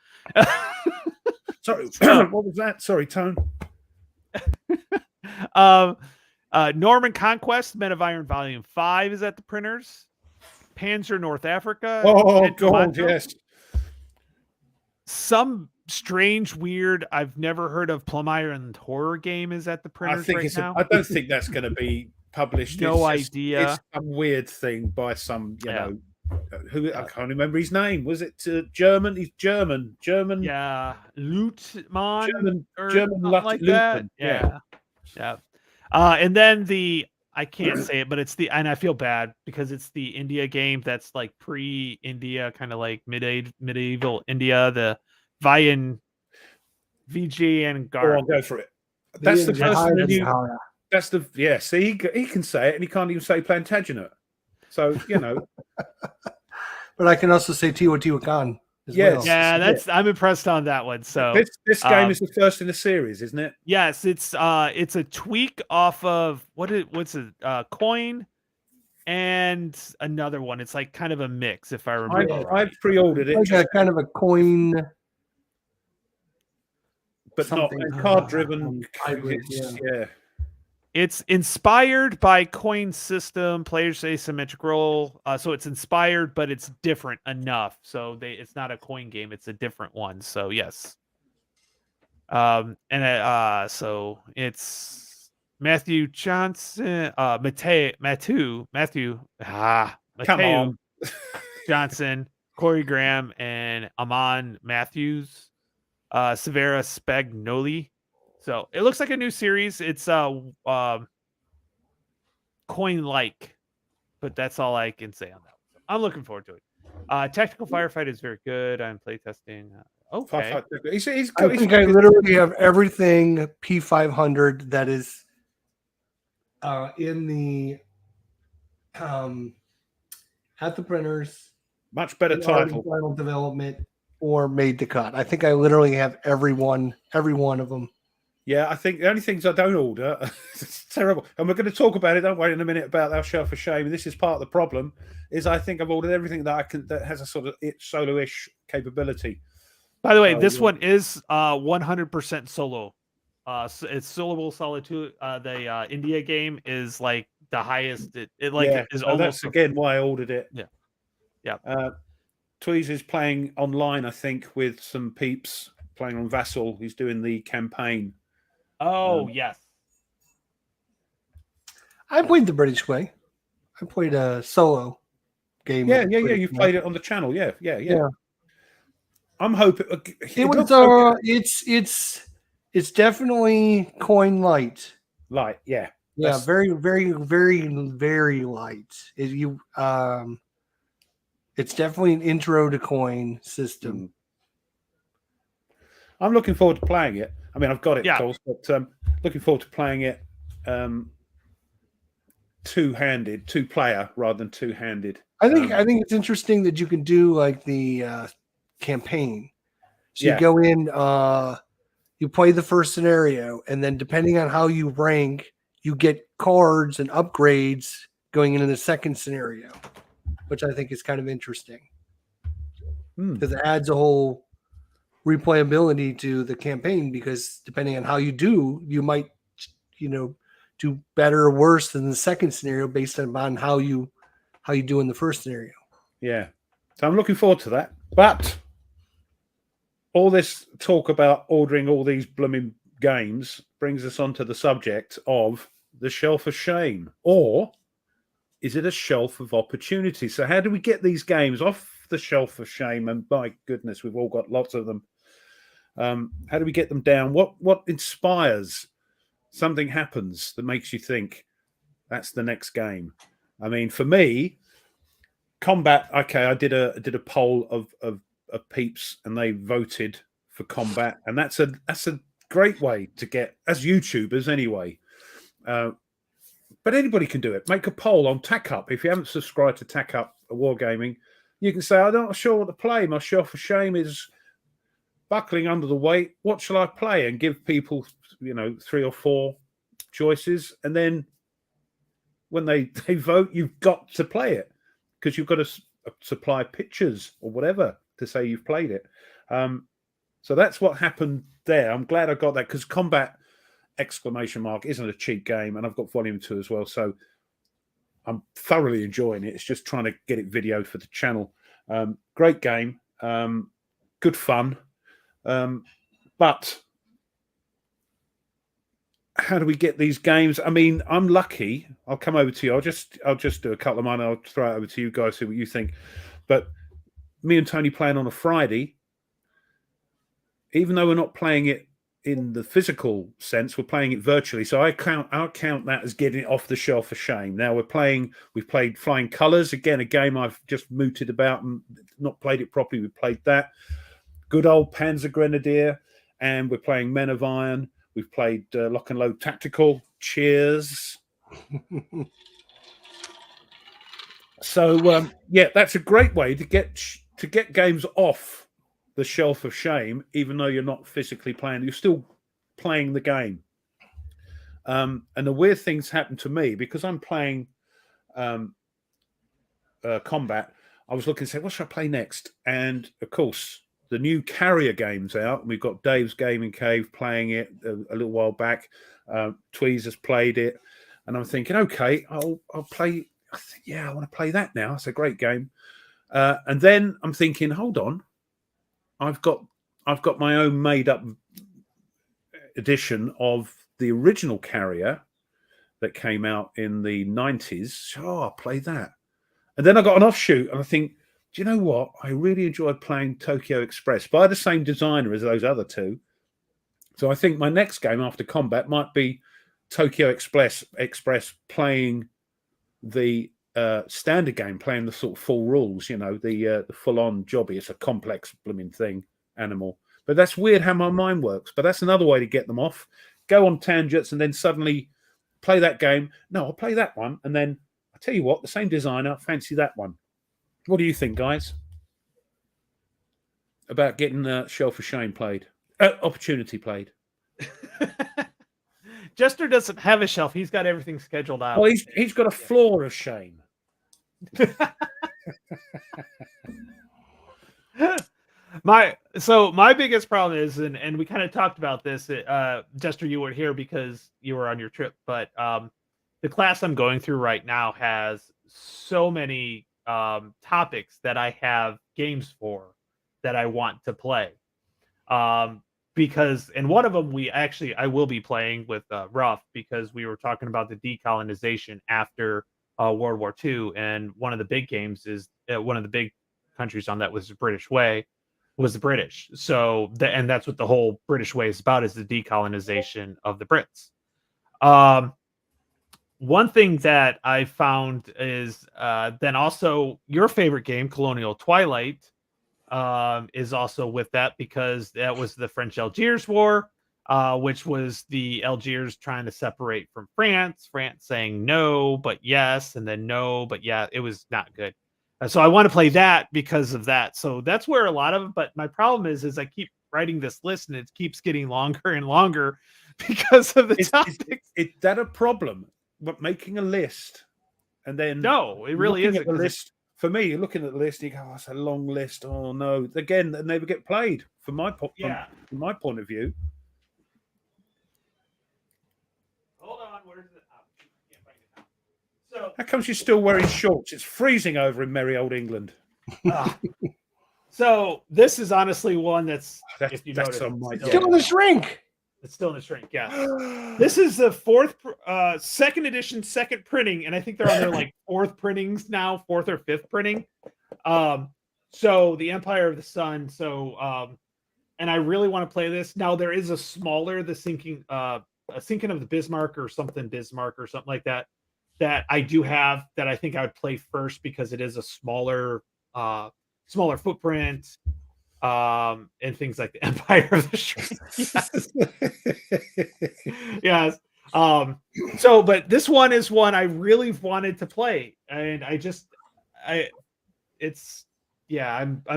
Sorry, what was that? Sorry, Tone. Norman Conquest, Men of Iron Volume 5 is at the printers. Panzer North Africa. Oh, Ed God, Tomato. yes. Some strange, weird, I've never heard of Plum Island horror game is at the printers now. I don't think that's going to be published. No It's idea. It's some weird thing by some, Yeah. who I can't remember his name. Was it German? He's German. Yeah, Lutman German or German something like that. Luton, Yeah. And then I can't say it, but and I feel bad because it's the India game that's like pre-India, kind of like medieval India, the Vian VG and Go Gar. on, go for it. That's the person who knew. That's see, he can say it, and he can't even say Plantagenet. So but I can also say Teotihuacan as Yes. well. Yeah, I'm impressed on that one. So this game is the first in the series, isn't it? yes, it's a tweak off of what's it? Coin and another one. It's like kind of a mix, if I remember. I've pre-ordered it, Like a kind of a coin, but not something, card-driven. hybrid, Yeah. It's inspired by coin system, players asymmetric roll. So it's inspired, but it's different enough. So it's not a coin game; it's a different one. So yes. So it's Matthew Johnson, Matthew Come on. Johnson, Corey Graham, and Amon Matthews, Severa Spagnoli. So it looks like a new series. It's coin-like, but that's all I can say on that. So I'm looking forward to it. Tactical Firefight is very good. I'm playtesting. Okay. I think I literally have everything P500 that is in the at the printers. Much better title. Final development or made to cut. I think I literally have every one of them. Yeah, I think the only things I don't order, it's terrible. And we're going to talk about it, don't worry, in a minute about Thou Shalt for Shame. And this is part of the problem, is I think I've ordered everything that that has a sort of solo-ish capability. By the way, this one is 100% solo. So it's soloable solitude. The India game is like the highest. It is almost that's again why I ordered it. Yeah. Tweez is playing online, I think, with some peeps playing on Vassal. He's doing the campaign. Oh yes. I played the British Way. I played a solo game. Yeah. You've played it on the channel. Yeah. I'm hoping it's definitely coin light. Light, yeah. Yeah, very, very, very, very light. It's definitely an intro to coin system. I'm looking forward to playing it. I mean, I've got it, Yeah. of course, but looking forward to playing it two-handed, two-player rather than two-handed. I think it's interesting that you can do like the campaign. So you go in, you play the first scenario, and then depending on how you rank, you get cards and upgrades going into the second scenario, which I think is kind of interesting because it adds a whole replayability to the campaign. Because depending on how you do, you might, do better or worse than the second scenario based on how you do in the first scenario. Yeah, so I'm looking forward to that. But all this talk about ordering all these blooming games brings us onto the subject of the shelf of shame, or is it a shelf of opportunity? So how do we get these games off off the shelf of shame, and by goodness, we've all got lots of them. How do we get them down? What inspires? Something happens that makes you think that's the next game. I mean, for me, Combat. Okay, I did a poll of peeps, and they voted for Combat, and that's a great way to get, as YouTubers anyway. But anybody can do it. Make a poll on Tack Up. If you haven't subscribed to Tack Up Wargaming, you can say, I'm not sure what to play. My shelf of shame is buckling under the weight. What shall I play? And give people, 3 or 4 choices. And then when they vote, you've got to play it, because you've got to supply pictures or whatever to say you've played it. So that's what happened there. I'm glad I got that, because Combat ! Isn't a cheap game, and I've got Volume 2 as well, so I'm thoroughly enjoying it. It's just trying to get it videoed for the channel. Great game, good fun, but how do we get these games? I mean, I'm lucky. I'll come over to you. I'll just do a couple of mine. I'll throw it over to you guys, see what you think. But me and Tony playing on a Friday, even though we're not playing it in the physical sense, we're playing it virtually. So I'll count that as getting it off the shelf for shame. Now we've played Flying Colours, again, a game I've just mooted about and not played it properly. We played that. Good old Panzer Grenadier, and we're playing Men of Iron. We've played Lock and Load Tactical. Cheers. So yeah, that's a great way to get games off the shelf of shame, even though you're not physically playing, you're still playing the game. And the weird things happen to me because I'm playing Combat. I was looking to say, what should I play next? And of course, the new Carrier game's out. We've got Dave's Gaming Cave playing it a little while back. Tweez has played it, and I'm thinking, okay, I'll play. I want to play that now. It's a great game. And then I'm thinking, hold on. I've got my own made up edition of the original Carrier that came out in the 90s. Oh, I'll play that. And then I got an offshoot, and I think, do you know what? I really enjoyed playing Tokyo Express by the same designer as those other two. So I think my next game after Combat might be Tokyo Express playing the standard game, playing the sort of full rules, the full-on jobby. It's a complex blooming thing, animal. But that's weird how my mind works. But that's another way to get them off. Go on tangents and then suddenly play that game. No, I'll play that one. And then I tell you what, the same designer, fancy that one. What do you think, guys? About getting Shelf of Shame played? Opportunity played. Jester doesn't have a shelf. He's got everything scheduled out. Well, he's got a floor of shame. My biggest problem is, and we kind of talked about this, Jester, you weren't here because you were on your trip, but the class I'm going through right now has so many topics that I have games for that I want to play. Because, and one of them I will be playing with Ruff, because we were talking about the decolonization after World War II, and one of the big games is one of the big countries on that was the British Way, was the British. So, and that's what the whole British Way is about, is the decolonization of the Brits. One thing that I found is then also your favorite game, Colonial Twilight, is also with that, because that was the French Algiers War, which was the Algiers trying to separate from France saying no, but yes, and then no, but yeah. It was not good. So I want to play that because of that. So that's where a lot of, but my problem is I keep writing this list and it keeps getting longer and longer because of the topics. Is that a problem? But making a list and then no, it really isn't. The list. For me, you're looking at the list, you go, oh, it's a long list. Oh no! Again, they never get played. From my point of view. Hold on, where's it? Oh, can't find it now. So, how comes you're still wearing shorts? It's freezing over in merry old England. So this is honestly one that's if you notice, still in the shrink. It's still in the shrink, yeah. This is the second edition, second printing, and I think they're on their like fourth printings now, fourth or fifth printing. So the Empire of the Sun. And I really want to play this. Now there is a smaller, a sinking of the Bismarck or something like that, that I do have that I think I would play first because it is a smaller footprint, and things like the Empire of the Shrine. Yes. But this one is one I really wanted to play, and I'm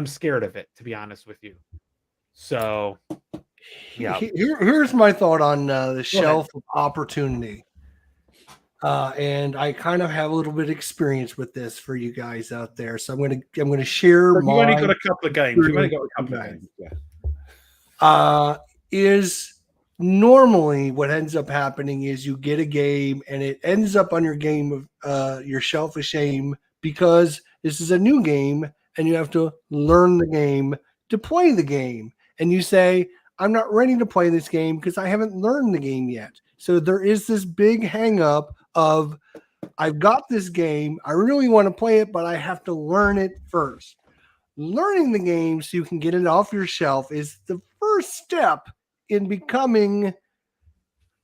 scared of it, to be honest with you. So, yeah. Here's my thought on the shelf of opportunity. And I kind of have a little bit of experience with this for you guys out there. So I'm gonna share You've only got a couple of games. You've only got a couple of games. Yeah. Is normally what ends up happening is you get a game and it ends up on your game of your shelf of shame because this is a new game and you have to learn the game to play the game. And you say, I'm not ready to play this game because I haven't learned the game yet. So there is this big hang up of, I've got this game, I really want to play it, but I have to learn it first. Learning the game so you can get it off your shelf is the first step in becoming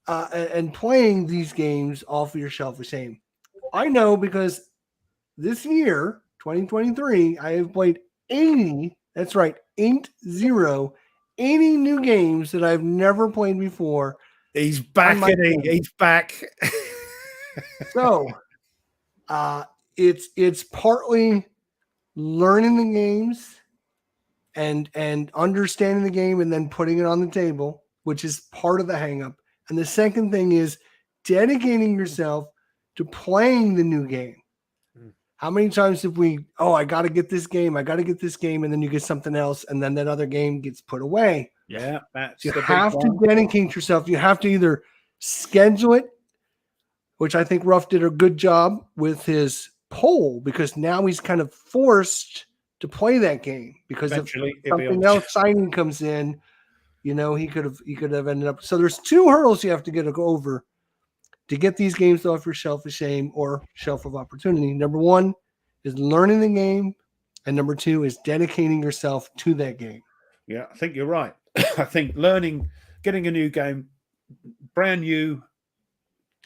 and playing these games off of your shelf of shame. I know because this year, 2023, I have played 80, that's right, 80 new games that I've never played before. He's back, he's back. So it's partly learning the games and understanding the game and then putting it on the table, which is part of the hang up. And the second thing is dedicating yourself to playing the new game. How many times have I got to get this game, and then you get something else, and then that other game gets put away. Yeah, that's you have to dedicate yourself. You have to either schedule it, which I think Ruff did a good job with his poll, because now he's kind of forced to play that game because eventually, if something else signing comes in, he could have ended up. So there's two hurdles you have to get over to get these games off your shelf of shame or shelf of opportunity. Number one is learning the game, and number two is dedicating yourself to that game. Yeah, I think you're right. I think getting a new game, brand new,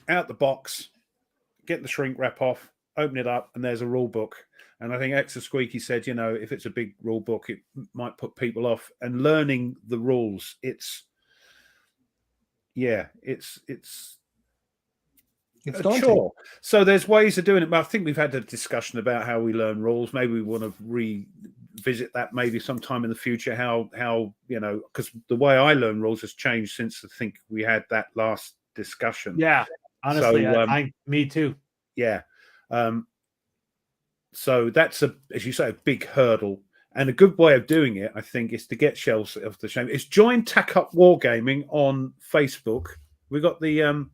out the box, get the shrink wrap off, open it up, and there's a rule book. And I think Extra Squeaky said, if it's a big rule book, it might put people off. And learning the rules, it's sure. So there's ways of doing it. But I think we've had a discussion about how we learn rules. Maybe we want to revisit that maybe sometime in the future. How because the way I learn rules has changed since I think we had that last discussion. Yeah, honestly, me too. Yeah. So that's as you say, a big hurdle. And a good way of doing it, I think, is to get shelves of the shame. Is join Tack Up Wargaming on Facebook. We got the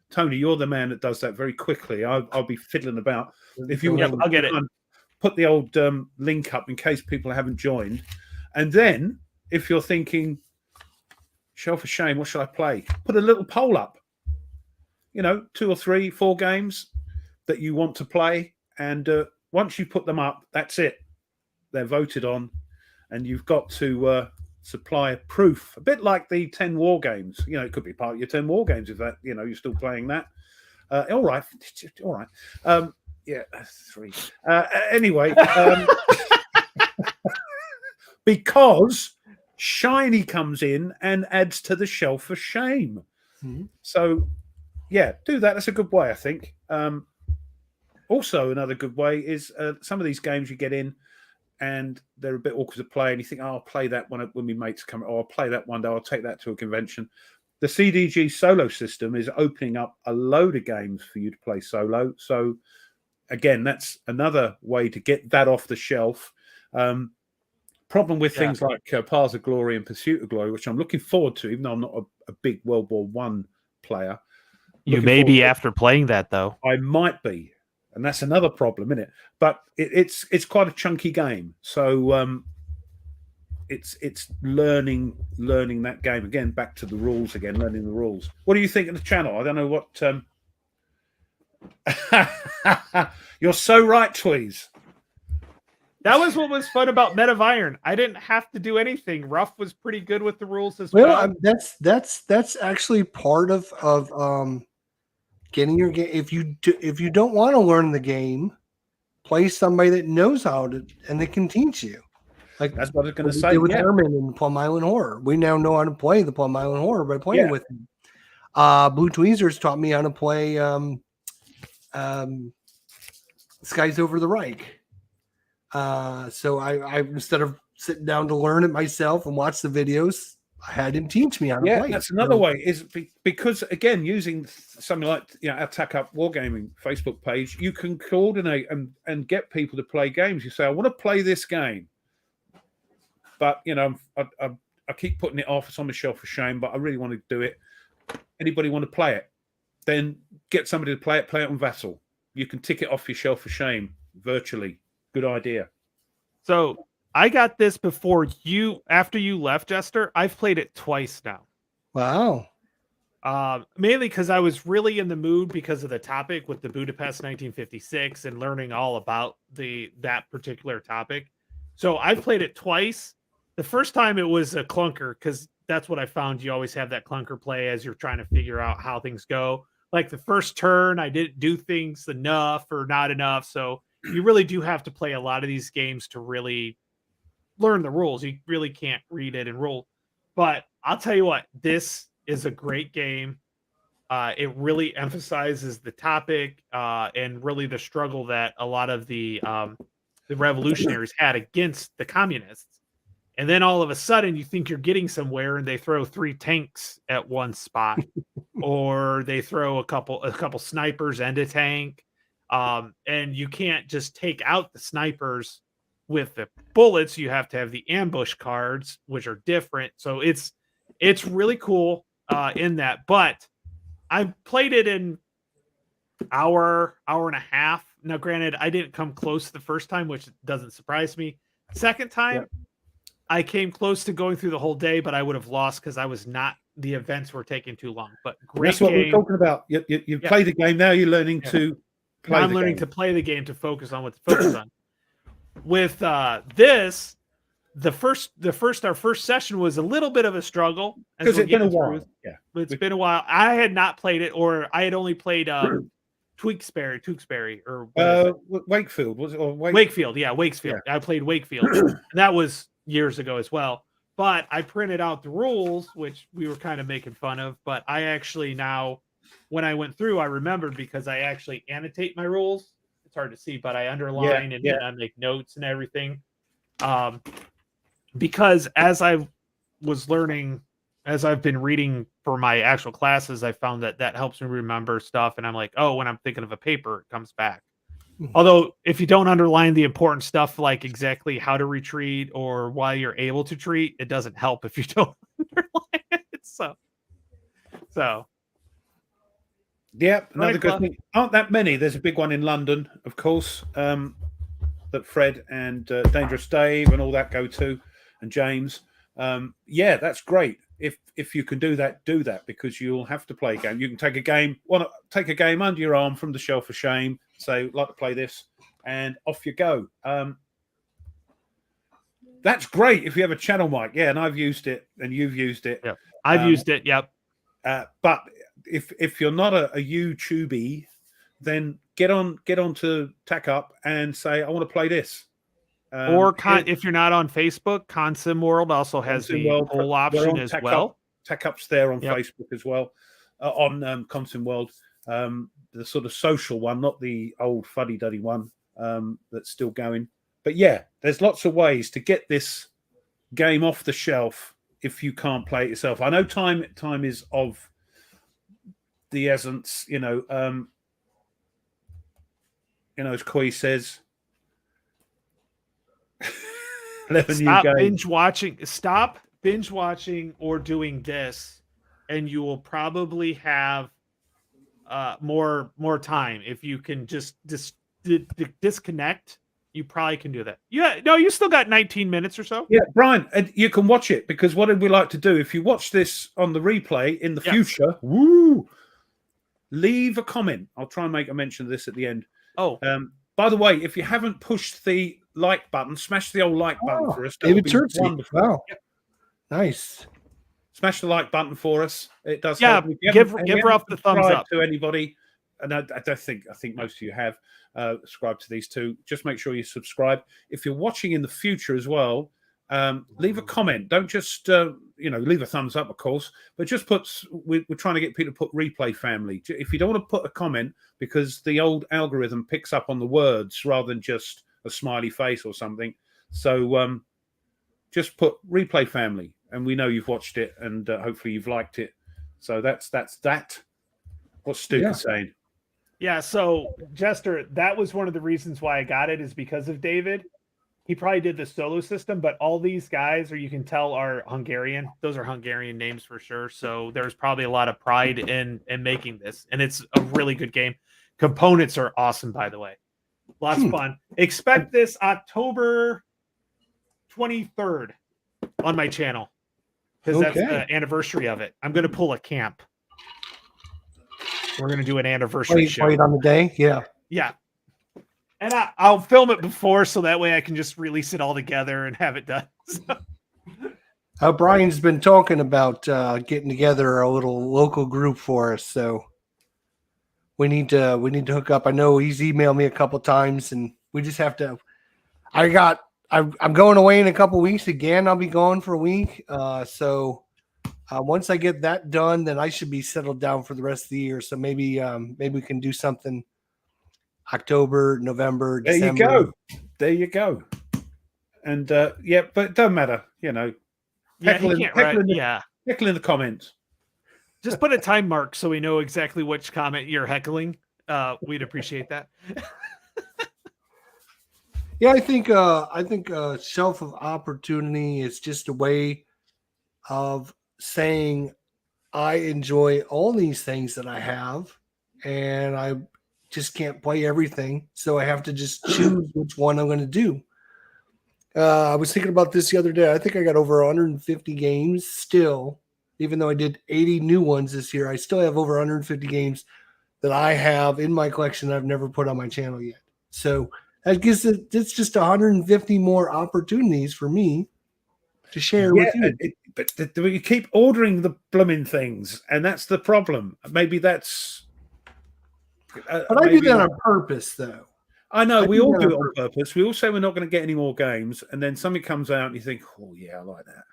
Tony, you're the man that does that very quickly. I'll be fiddling about. If you I'll get it. Put the old link up in case people haven't joined. And then if you're thinking, shelf of shame, what should I play? Put a little poll up. 2 or 3, 4 games that you want to play. And once you put them up, that's it. They're voted on. And you've got to supply proof, a bit like the 10 war games. It could be part of your 10 war games if that, you're still playing that. All right. Yeah, 3. Anyway, because Shiny comes in and adds to the shelf of shame. Mm-hmm. So, yeah, do that. That's a good way, I think. Also, another good way is some of these games you get in and they're a bit awkward to play, and you think, I'll play that one when my mates come, or I'll play that one day, I'll take that to a convention. The CDG solo system is opening up a load of games for you to play solo. So, again, that's another way to get that off the shelf. Problem with things like Paths of Glory and Pursuit of Glory, which I'm looking forward to, even though I'm not a big World War I player. You may be after playing that, though. I might be. And that's another problem, isn't it? But it's quite a chunky game. So it's learning that game. Again, back to the rules again, learning the rules. What do you think of the channel? I don't know what... You're so right, Tweez. That was what was fun about Men of Iron. I didn't have to do anything. Ruff was pretty good with the rules as well. Well, that's actually part of getting your game. If you don't want to learn the game, play somebody that knows how to and that can teach you. Like That's what I was going to we say. did with Yeah. Herman in Plum Island Horror. We now know how to play the Plum Island Horror by playing Yeah. with him. Blue Tweezers taught me how to play Skies Over the Reich. So I instead of sitting down to learn it myself and watch the videos, I had him teach me how to play. That's another way. Is because again, using something like our Tack Up Wargaming Facebook page, you can coordinate and get people to play games. You say, I want to play this game, but I keep putting it off. It's on my shelf for shame, but I really want to do it. Anybody want to play it? Then get somebody to play it. Play it on Vassal. You can tick it off your shelf for shame virtually. Good idea. So I got this after you left, Jester. I've played it twice now. Wow. Mainly because I was really in the mood because of the topic with the Budapest 1956 and learning all about that particular topic. So I've played it twice. The first time it was a clunker because that's what I found. You always have that clunker play as you're trying to figure out how things go. Like the first turn, I didn't do things enough or not enough. So you really do have to play a lot of these games to really learn the rules. You really can't read it and roll. But I'll tell you what, this is a great game. It really emphasizes the topic and really the struggle that a lot of the revolutionaries had against the communists. And then all of a sudden you think you're getting somewhere and they throw 3 tanks at one spot or they throw a couple snipers and a tank. And you can't just take out the snipers with the bullets. You have to have the ambush cards, which are different. So it's really cool in that. But I played it in hour and a half. Now, granted, I didn't come close the first time, which doesn't surprise me. Second time, I came close to going through the whole day, but I would have lost because the events were taking too long. But great That's what game. we're talking about. You've played the game. Now you're learning to play I'm learning to play the game to focus on what to focus on. With this, our first session was a little bit of a struggle because it's been a while. It's been a while. I had not played it, or I had only played Tewksbury, or Wakefield was it? Or Wakefield, Wakefield. Yeah. I played Wakefield, and that was years ago as well. But I printed out the rules, which we were kind of making fun of. But I actually now, when I went through, I remembered because I actually annotate my rules. It's hard to see, but I underline and I make notes and everything. Because as I was learning, as I've been reading for my actual classes, I found that helps me remember stuff. And I'm like, oh, when I'm thinking of a paper, it comes back. Although if you don't underline the important stuff, like exactly how to retreat or why you're able to treat, it doesn't help if you don't underline it. So. Yeah, another good thing. Aren't that many? There's a big one in London, of course, that Fred and Dangerous Dave and all that go to, and James. That's great. If you can do that because you'll have to play a game. You can take a game under your arm from the shelf for shame. Say, like to play this, and off you go. That's great if you have a channel mic. Yeah, and I've used it, and you've used it. Yep, I've used it. Yep. But if you're not a YouTubey, then get on to Tack Up and say, I want to play this. If you're not on Facebook, Consim World also has the whole option as well. Tack Up's there on Facebook as well, on Consim World, the sort of social one, not the old fuddy-duddy one that's still going. But yeah, there's lots of ways to get this game off the shelf if you can't play it yourself. I know time is of the essence, as Koi says. Stop binge watching or doing this, and you will probably have more time. If you can just disconnect, you probably can do that. You still got 19 minutes or so. Yeah, Brian, and you can watch it, because what did we like to do? If you watch this on the replay in the future, leave a comment. I'll try and make a mention of this at the end. Oh, by the way, if you haven't pushed the like button. Smash the old like button for us. That David would be Turtsy. wonderful. Wow. Nice. Smash the like button for us. It does. Yeah, help. If you give haven't Ralph the thumbs subscribed up. to anybody, and I think most of you have subscribed to these two. Just make sure you subscribe. If you're watching in the future as well, leave a comment. Don't just leave a thumbs up, of course, but just we're trying to get people to put replay family. If you don't want to put a comment, because the old algorithm picks up on the words rather than just a smiley face or something. So just put replay family, and we know you've watched it, and hopefully you've liked it. So that's that. What's Stuka saying? Yeah, so Jester, that was one of the reasons why I got it, is because of David. He probably did the solo system, but all these guys, or you can tell, are Hungarian. Those are Hungarian names for sure. So there's probably a lot of pride in making this, and it's a really good game. Components are awesome, by the way. Lots of fun. Expect this October 23rd on my channel, because that's the anniversary of it. I'm going to pull a camp. We're going to do an anniversary show. Wait on the day? Yeah. Yeah. And I'll film it before, so that way I can just release it all together and have it done. Brian's been talking about getting together a little local group for us, so we need to hook up. I know he's emailed me a couple times, and we just have to. I'm going away in a couple weeks again. I'll be gone for a week, so once I get that done, then I should be settled down for the rest of the year. So maybe we can do something. October, November, December. There you go. And but it doesn't matter, Yeah, heckle in the comments. Just put a time mark so we know exactly which comment you're heckling. We'd appreciate that. Yeah, I think Shelf of Opportunity is just a way of saying I enjoy all these things that I have, and I just can't play everything, so I have to just choose which one I'm going to do. I was thinking about this the other day. I think I got over 150 games still, even though I did 80 new ones this year. I still have over 150 games that I have in my collection that I've never put on my channel yet. So that gives it's just 150 more opportunities for me to share with you. But you keep ordering the blooming things, and that's the problem. Maybe that's. But I do that on purpose, though. I know we all do it on purpose. We all say we're not going to get any more games, and then something comes out, and you think, "Oh yeah, I like that."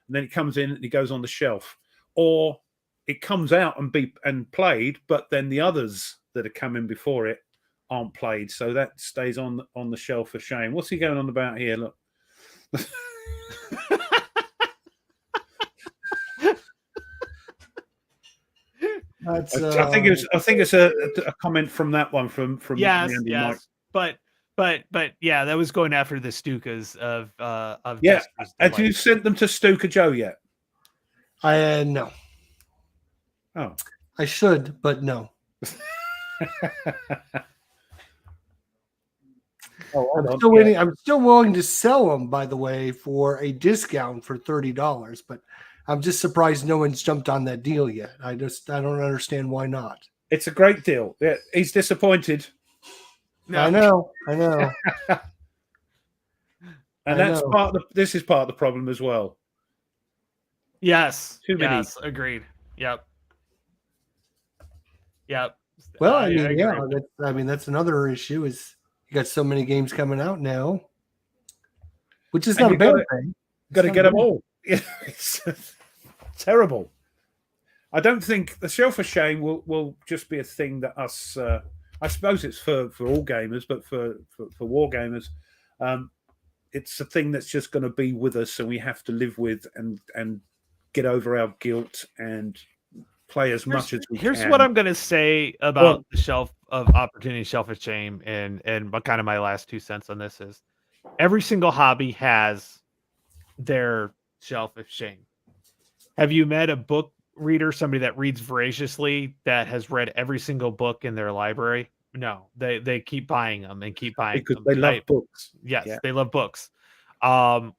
And then it comes in and it goes on the shelf, or it comes out and played, but then the others that are coming before it aren't played, so that stays on the shelf for shame. What's he going on about here? Look. I think it's a comment from that one from yes. Mike. But yeah, that was going after the Stukas of Have you sent them to Stuka Joe yet? No. Oh, I should, but no. I'm still waiting. I'm still willing to sell them, by the way, for a discount for $30, but I'm just surprised no one's jumped on that deal yet. I don't understand why not. It's a great deal. Yeah, he's disappointed. No. I know. And that's this is part of the problem as well. Yes. Too many. Yes, agreed. Yep. Well, I mean, that's another issue is you got so many games coming out now, which is not a bad thing. Got to get them all. It's terrible. I don't think the Shelf of Shame will just be a thing that us. I suppose it's for all gamers, but for war gamers, it's a thing that's just going to be with us, and we have to live with and get over our guilt and play as much as we can. Here's what I'm going to say about the Shelf of Opportunity, Shelf of Shame, and kind of my last 2 cents on this is every single hobby has their Shelf of Shame. Have you met a book reader, somebody that reads voraciously, that has read every single book in their library? No, they keep buying them and keep buying because them. They love books. Yes, yeah. They love books.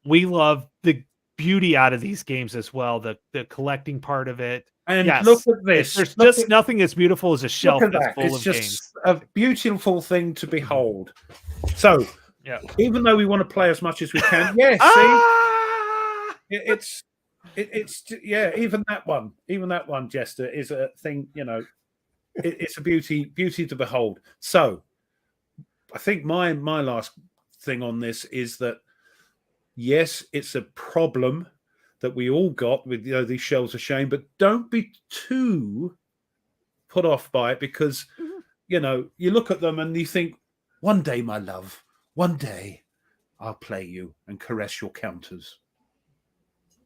We love the beauty out of these games as well, the collecting part of it. And look at this. There's just nothing as beautiful as a shelf that's full it's of just games. A beautiful thing to behold. So Yeah. Even though we want to play as much as we can. Yeah, see, Ah! it's even that one, Jester, is a thing, it's a beauty to behold. So I think my last thing on this is that yes, it's a problem that we all got with these shelves of shame, but don't be too put off by it, because you look at them and you think, one day, my love, one day I'll play you and caress your counters.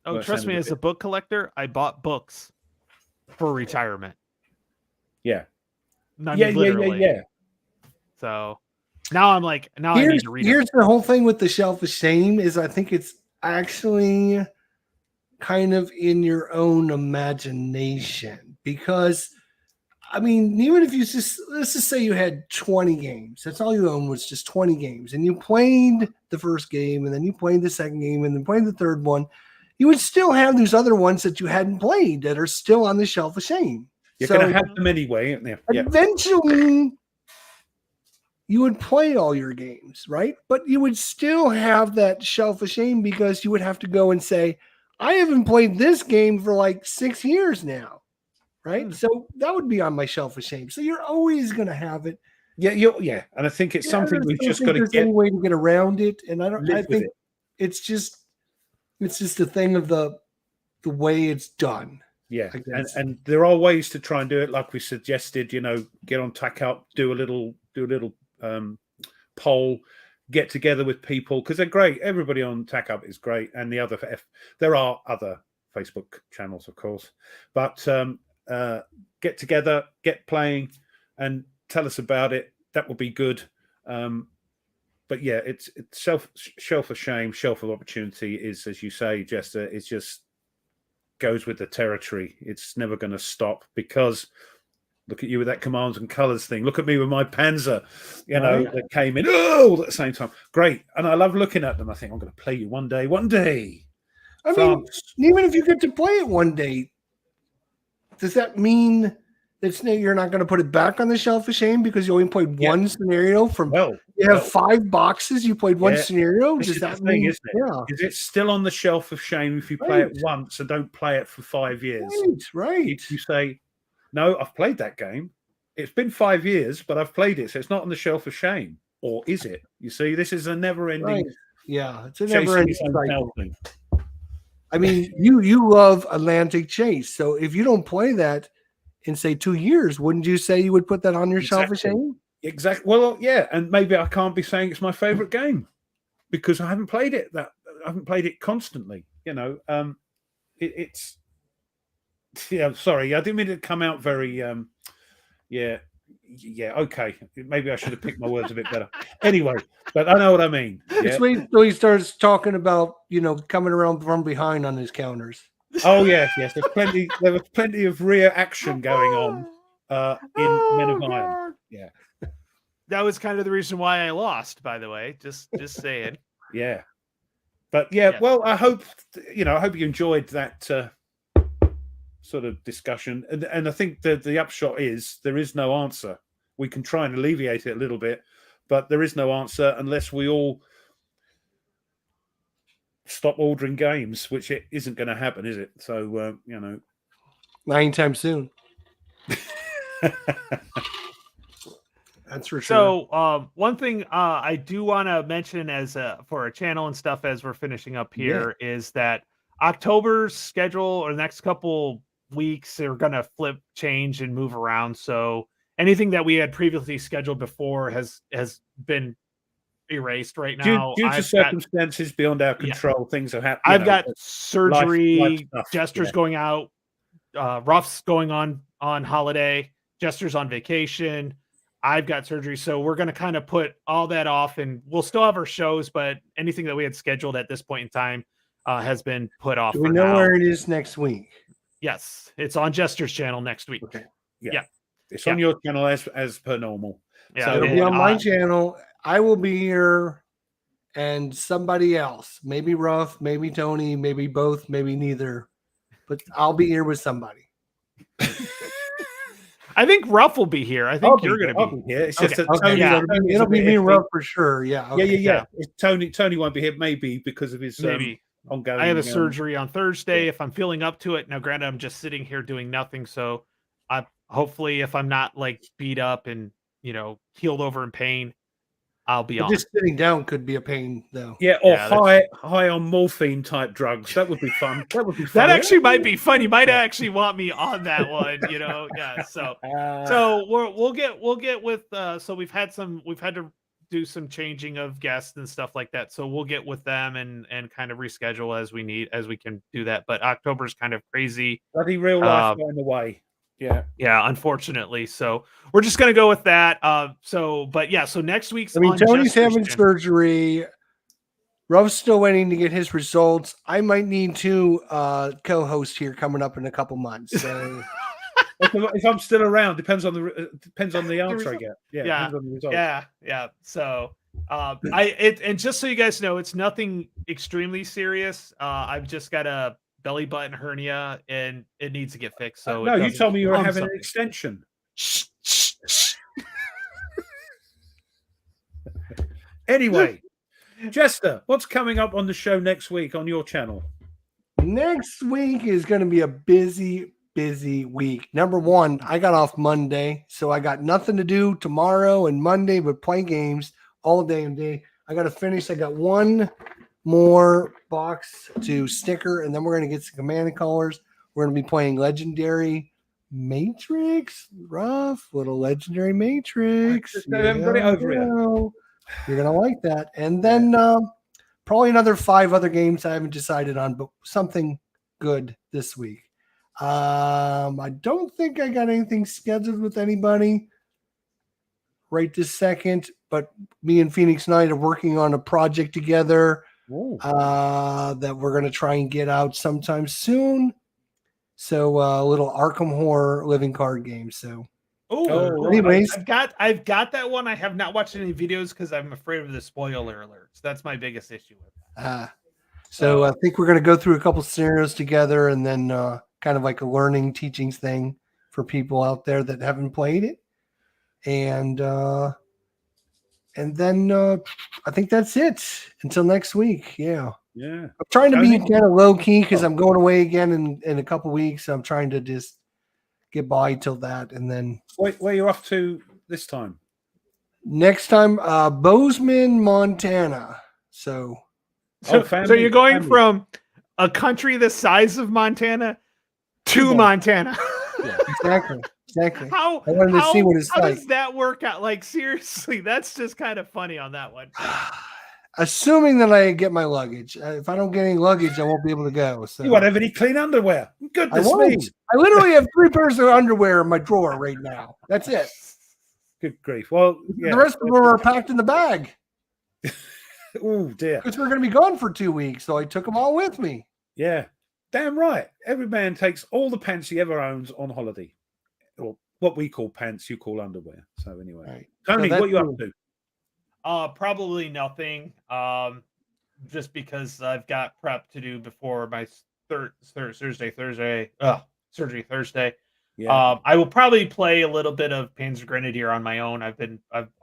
Oh, Well, trust me, as a book collector, I bought books for retirement. Yeah. Literally. Yeah. So now I'm like, I need to read it. Here's the whole thing with the shelf of shame is I think it's actually kind of in your own imagination, because I mean, even if let's just say you had 20 games, that's all you owned was just 20 games, and you played the first game, and then you played the second game, and then played the third one, you would still have these other ones that you hadn't played that are still on the shelf of shame. You're going to have them anyway. Yeah. Eventually, you would play all your games, right? But you would still have that shelf of shame, because you would have to go and say, I haven't played this game for like 6 years now, right? So that would be on my shelf of shame. So you're always going to have it. Yeah. And I think it's something we've just got to get. Any way to get around it, and I think it. it's just a thing of the way it's done. Yeah, and there are ways to try and do it, like we suggested. Get on Tack Up, do a little poll, get together with people, because they're great. Everybody on Tack Up is great, and there are other Facebook channels, of course, but get together, get playing, and tell us about it. That would be good. But yeah, it's shelf of shame, shelf of opportunity is, as you say, Jester, it's just goes with the territory. It's never going to stop, because look at you with that commands and colors thing. Look at me with my Panzer, that came in all at the same time. Great. And I love looking at them. I think I'm going to play you one day. I mean, even if you get to play it one day, does that mean that you're not going to put it back on the shelf of shame because you only played one scenario from? You have 5 boxes. You played one scenario. Does that mean? Isn't it? Yeah. Is it still on the shelf of shame if you play it once and don't play it for 5 years? Right. You say, no, I've played that game. It's been 5 years, but I've played it, so it's not on the shelf of shame. Or is it? You see, this is a never-ending. Right. Yeah, it's a never-ending cycle. Thing. I mean, you love Atlantic Chase, so if you don't play that in, say, 2 years, wouldn't you say you would put that on your shelf of shame? Exactly. Well, yeah, and maybe I can't be saying it's my favorite game because I haven't played it. I haven't played it constantly. It's. Yeah, sorry, I didn't mean to come out very. Okay, maybe I should have picked my words a bit better. Anyway, but I know what I mean. Just wait till he starts talking about coming around from behind on his counters. Oh yes. There was plenty of rear action going on in Men of Iron. Yeah, that was kind of the reason why I lost. By the way, just saying. Yeah, but yeah. Well, I hope you enjoyed that sort of discussion, and I think the upshot is there is no answer. We can try and alleviate it a little bit, but there is no answer unless we all stop ordering games, which it isn't going to happen, is it? So not anytime soon. That's for sure. So one thing I do want to mention as for our channel and stuff as we're finishing up here is that October's schedule or the next couple weeks are going to change and move around. So anything that we had previously scheduled before has been erased right now due to circumstances beyond our control. Things have happened. I've got surgery, life Jester's going out, Ruff's going on holiday, Jester's on vacation, I've got surgery, so we're going to kind of put all that off, and we'll still have our shows, but anything that we had scheduled at this point in time has been put off. Do we know where it is next week? Yes, it's on Jester's channel next week. Okay. Yeah. It's on your channel as per normal. Yeah, so it'll be on my channel. I will be here, and somebody else, maybe Ruff, maybe Tony, maybe both, maybe neither, but I'll be here with somebody. I think Ruff will be here. I think you're going to I'll be. be here. It's Okay. just that Okay, Tony, yeah, Tony's it'll a be bit me and iffy. Ruff for sure. Yeah, okay. Yeah. It's Tony won't be here maybe because of his Maybe. ongoing. I have a surgery on Thursday. yeah. If I'm feeling up to it now, granted, I'm just sitting here doing nothing. So, I hopefully, if I'm not like beat up and healed over in pain, I'll be But on. just sitting down could be a pain, though. Yeah, or Yeah, high on morphine type drugs. That would be fun. That would be fun. That actually might be fun. You might actually want me on that one. Yeah. So we'll get with. So we've had to do some changing of guests and stuff like that. So we'll get with them and kind of reschedule as we can do that. But October's kind of crazy. bloody real life going away. Yeah. Yeah, unfortunately. So we're just gonna go with that. So next week's. I mean, on Tony's Just having Christian. surgery. Ruff's still waiting to get his results. I might need two co-hosts here coming up in a couple months. So If I'm still around, depends on the answer I get. Yeah. Depends on the results. Yeah. So, and just so you guys know, it's nothing extremely serious. I've just got a belly button hernia and it needs to get fixed. So no, you told me you were become having an something. extension. Anyway, Jester, what's coming up on the show next week on your channel? next week is going to be a busy week. Number one, I got off Monday, so I got nothing to do tomorrow and Monday but play games all day and day. I got to finish. I got one more box to sticker, and then we're going to get some command colors. We're going to be playing Legendary Matrix. Rough little Legendary Matrix. Everybody over here. You're going to like that. And then probably another 5 other games I haven't decided on, but something good this week. I don't think I got anything scheduled with anybody right this second, but me and Phoenix Knight are working on a project together that we're going to try and get out sometime soon. So a little Arkham Horror living card game. So anyways, I've got that one. I have not watched any videos because I'm afraid of the spoiler alerts. That's my biggest issue with it. So I think we're going to go through a couple scenarios together, and then kind of like a learning teachings thing for people out there that haven't played it. And then I think that's it until next week. Yeah. I'm trying to be kind of low key because I'm going away again in a couple weeks. So I'm trying to just get by till that, and then where you're off to this time? Next time, Bozeman, Montana. So you're going from a country the size of Montana to Montana. Yeah, exactly. How I wanted to see what it's how like. does that work out? Like, seriously, that's just kind of funny on that one. Assuming that I get my luggage. If I don't get any luggage, I won't be able to go. So You won't have any clean underwear. Goodness me. I literally have 3 pairs of underwear in my drawer right now. That's it. Good grief. Well, the rest of them are packed in the bag. Oh dear. Because we're going to be gone for 2 weeks, so I took them all with me. Yeah, damn right. Every man takes all the pants he ever owns on holiday. Or what we call pants, you call underwear. So anyway, right. Tony, So what you up to? Probably nothing. Just because I've got prep to do before my surgery Thursday. Yeah. I will probably play a little bit of Panzer Grenadier on my own. I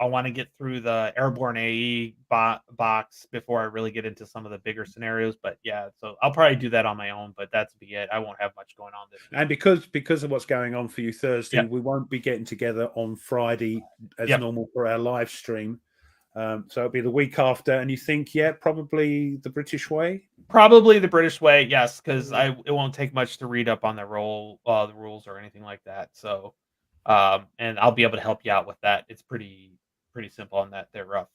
want to get through the Airborne AE box before I really get into some of the bigger scenarios. But yeah, so I'll probably do that on my own. But that's be it. I won't have much going on this week. And because of what's going on for you Thursday, we won't be getting together on Friday as normal for our live stream. So it'll be the week after, and you think, probably the British way? Probably the British way, yes, because it won't take much to read up on the rules or anything like that. So, and I'll be able to help you out with that. It's pretty simple on that. They're rough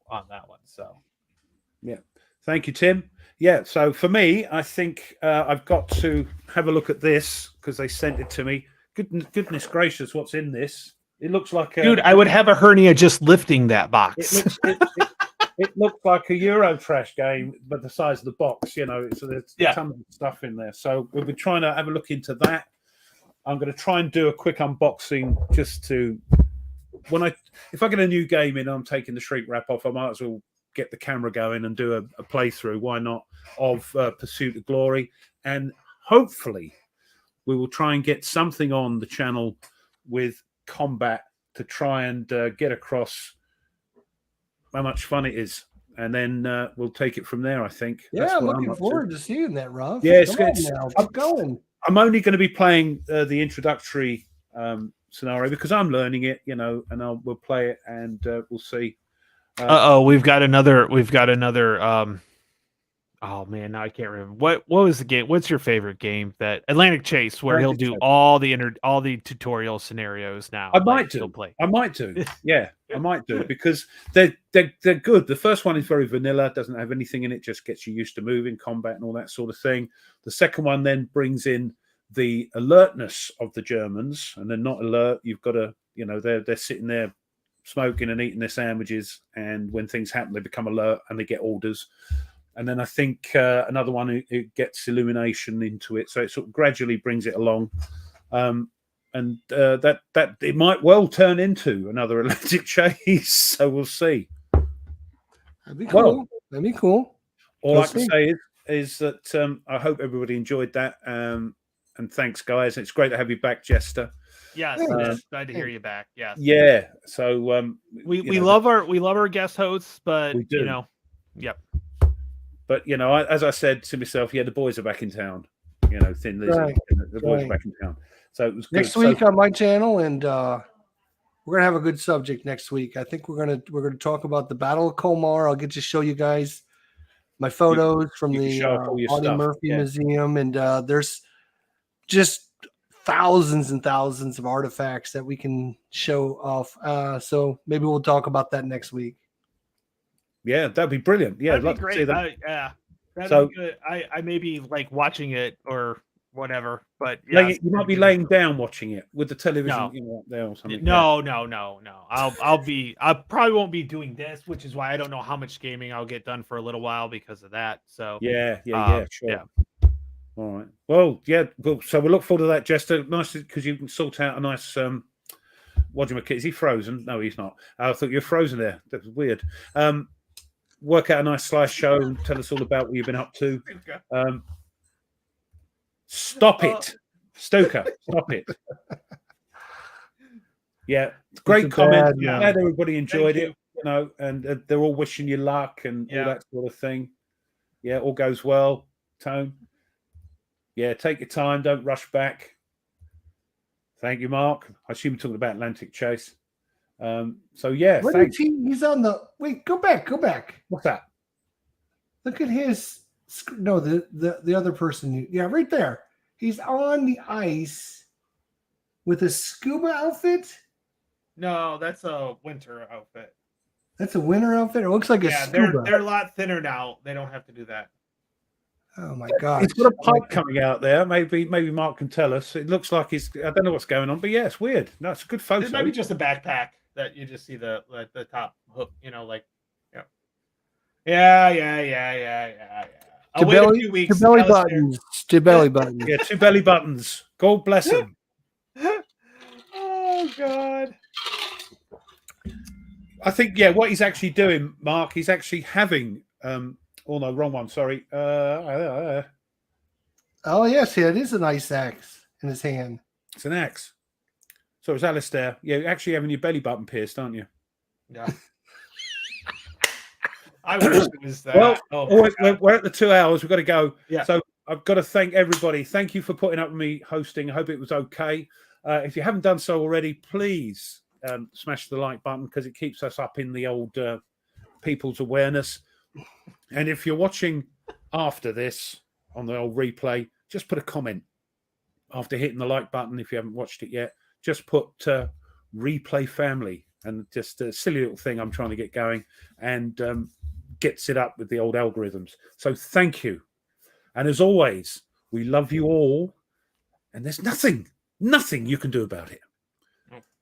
on that one. So, yeah, thank you, Tim. Yeah, so for me, I think I've got to have a look at this because they sent it to me. Goodness gracious, what's in this? It looks like dude, I would have a hernia just lifting that box. It looks like a Euro trash game, but the size of the box, so there's tons of stuff in there. So we'll be trying to have a look into that. I'm going to try and do a quick unboxing just to if I get a new game in, I'm taking the shrink wrap off. I might as well get the camera going and do a playthrough. Why not? Of Pursuit of Glory, and hopefully we will try and get something on the channel with combat to try and get across how much fun it is, and then we'll take it from there. I think. Yeah, I'm what looking up to. forward to seeing that, Ruff. Yeah, Come on now, keep going. I'm only going to be playing the introductory scenario because I'm learning it, and we'll play it and we'll see. We've got another. Oh man, now I can't remember what was the game. What's your favorite game? That Atlantic Chase, where he'll do all the tutorial scenarios now. I might do. Play. I might do. Yeah, I might do because they're good. The first one is very vanilla, doesn't have anything in it, just gets you used to moving, combat, and all that sort of thing. The second one then brings in the alertness of the Germans, and they're not alert. You've got to, they're sitting there smoking and eating their sandwiches, and when things happen, they become alert and they get orders. And then I think another one it gets illumination into it, so it sort of gradually brings it along, and that it might well turn into another Atlantic Chase. So we'll see. That'd be cool. Well, that'd be cool. All I can say is that I hope everybody enjoyed that, and thanks, guys. It's great to have you back, Jester. Yes, glad to hear you back. Yes. Yeah. So we love our guest hosts, but we do. Yep. But as I said to myself, the boys are back in town. Thin Lizzy, right. the boys are back in town. So it was good. Next week on my channel, and we're gonna have a good subject next week. I think we're gonna talk about the Battle of Colmar. I'll get to show you guys my photos from the Audie Murphy Museum, and there's just thousands and thousands of artifacts that we can show off. So maybe we'll talk about that next week. Yeah, that'd be brilliant. Yeah, that'd be great. That'd be good. I may be like watching it or whatever, but you might be laying down watching it with the television up there or something. No. I probably won't be doing this, which is why I don't know how much gaming I'll get done for a little while because of that. So yeah, sure. Yeah. All right. Well, yeah. So we'll look forward to that, Jester. Nice because you can sort out a nice. Is he frozen? No, he's not. I thought you were frozen there. That was weird. Work out a nice slice show and tell us all about what you've been up to. Stop it, Stoker. Stop it. Yeah, great comment. Glad everybody enjoyed it. And they're all wishing you luck and all that sort of thing. Yeah, all goes well. Tone. Yeah, take your time. Don't rush back. Thank you, Mark. I assume you're talking about Atlantic Chase. So yeah, he's on the wait. Go back. What's that? Look at his. No, the other person. Yeah, right there. He's on the ice with a scuba outfit. No, that's a winter outfit. That's a winter outfit. It looks like a scuba. They're a lot thinner now. They don't have to do that. Oh my god! He's got a pipe coming out there. Maybe Mark can tell us. It looks like he's. I don't know what's going on, but yeah, it's weird. No, it's a good photo. It might be just a backpack that you just see the top hook. Yeah. Two belly buttons. Two belly buttons. Yeah, two belly buttons. God bless him. Oh God. I think what he's actually doing, Mark. He's actually having. Oh no, wrong one. Sorry. Oh yes, it is an ice axe in his hand. It's an axe. So it's Alistair. Yeah, you're actually having your belly button pierced, aren't you? Yeah. I wish it was that. Well, we're at the 2 hours. We've got to go. Yeah. So I've got to thank everybody. Thank you for putting up with me hosting. I hope it was okay. If you haven't done so already, please smash the like button because it keeps us up in the old people's awareness. And if you're watching after this on the old replay, just put a comment after hitting the like button. If you haven't watched it yet, just put replay family and just a silly little thing I'm trying to get going and gets it up with the old algorithms. So thank you. And as always, we love you all and there's nothing you can do about it.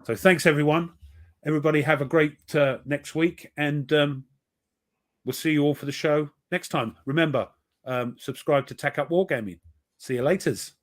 So thanks, everyone. Everybody have a great next week and we'll see you all for the show next time. Remember, subscribe to Tack Up Wargaming. See you laters.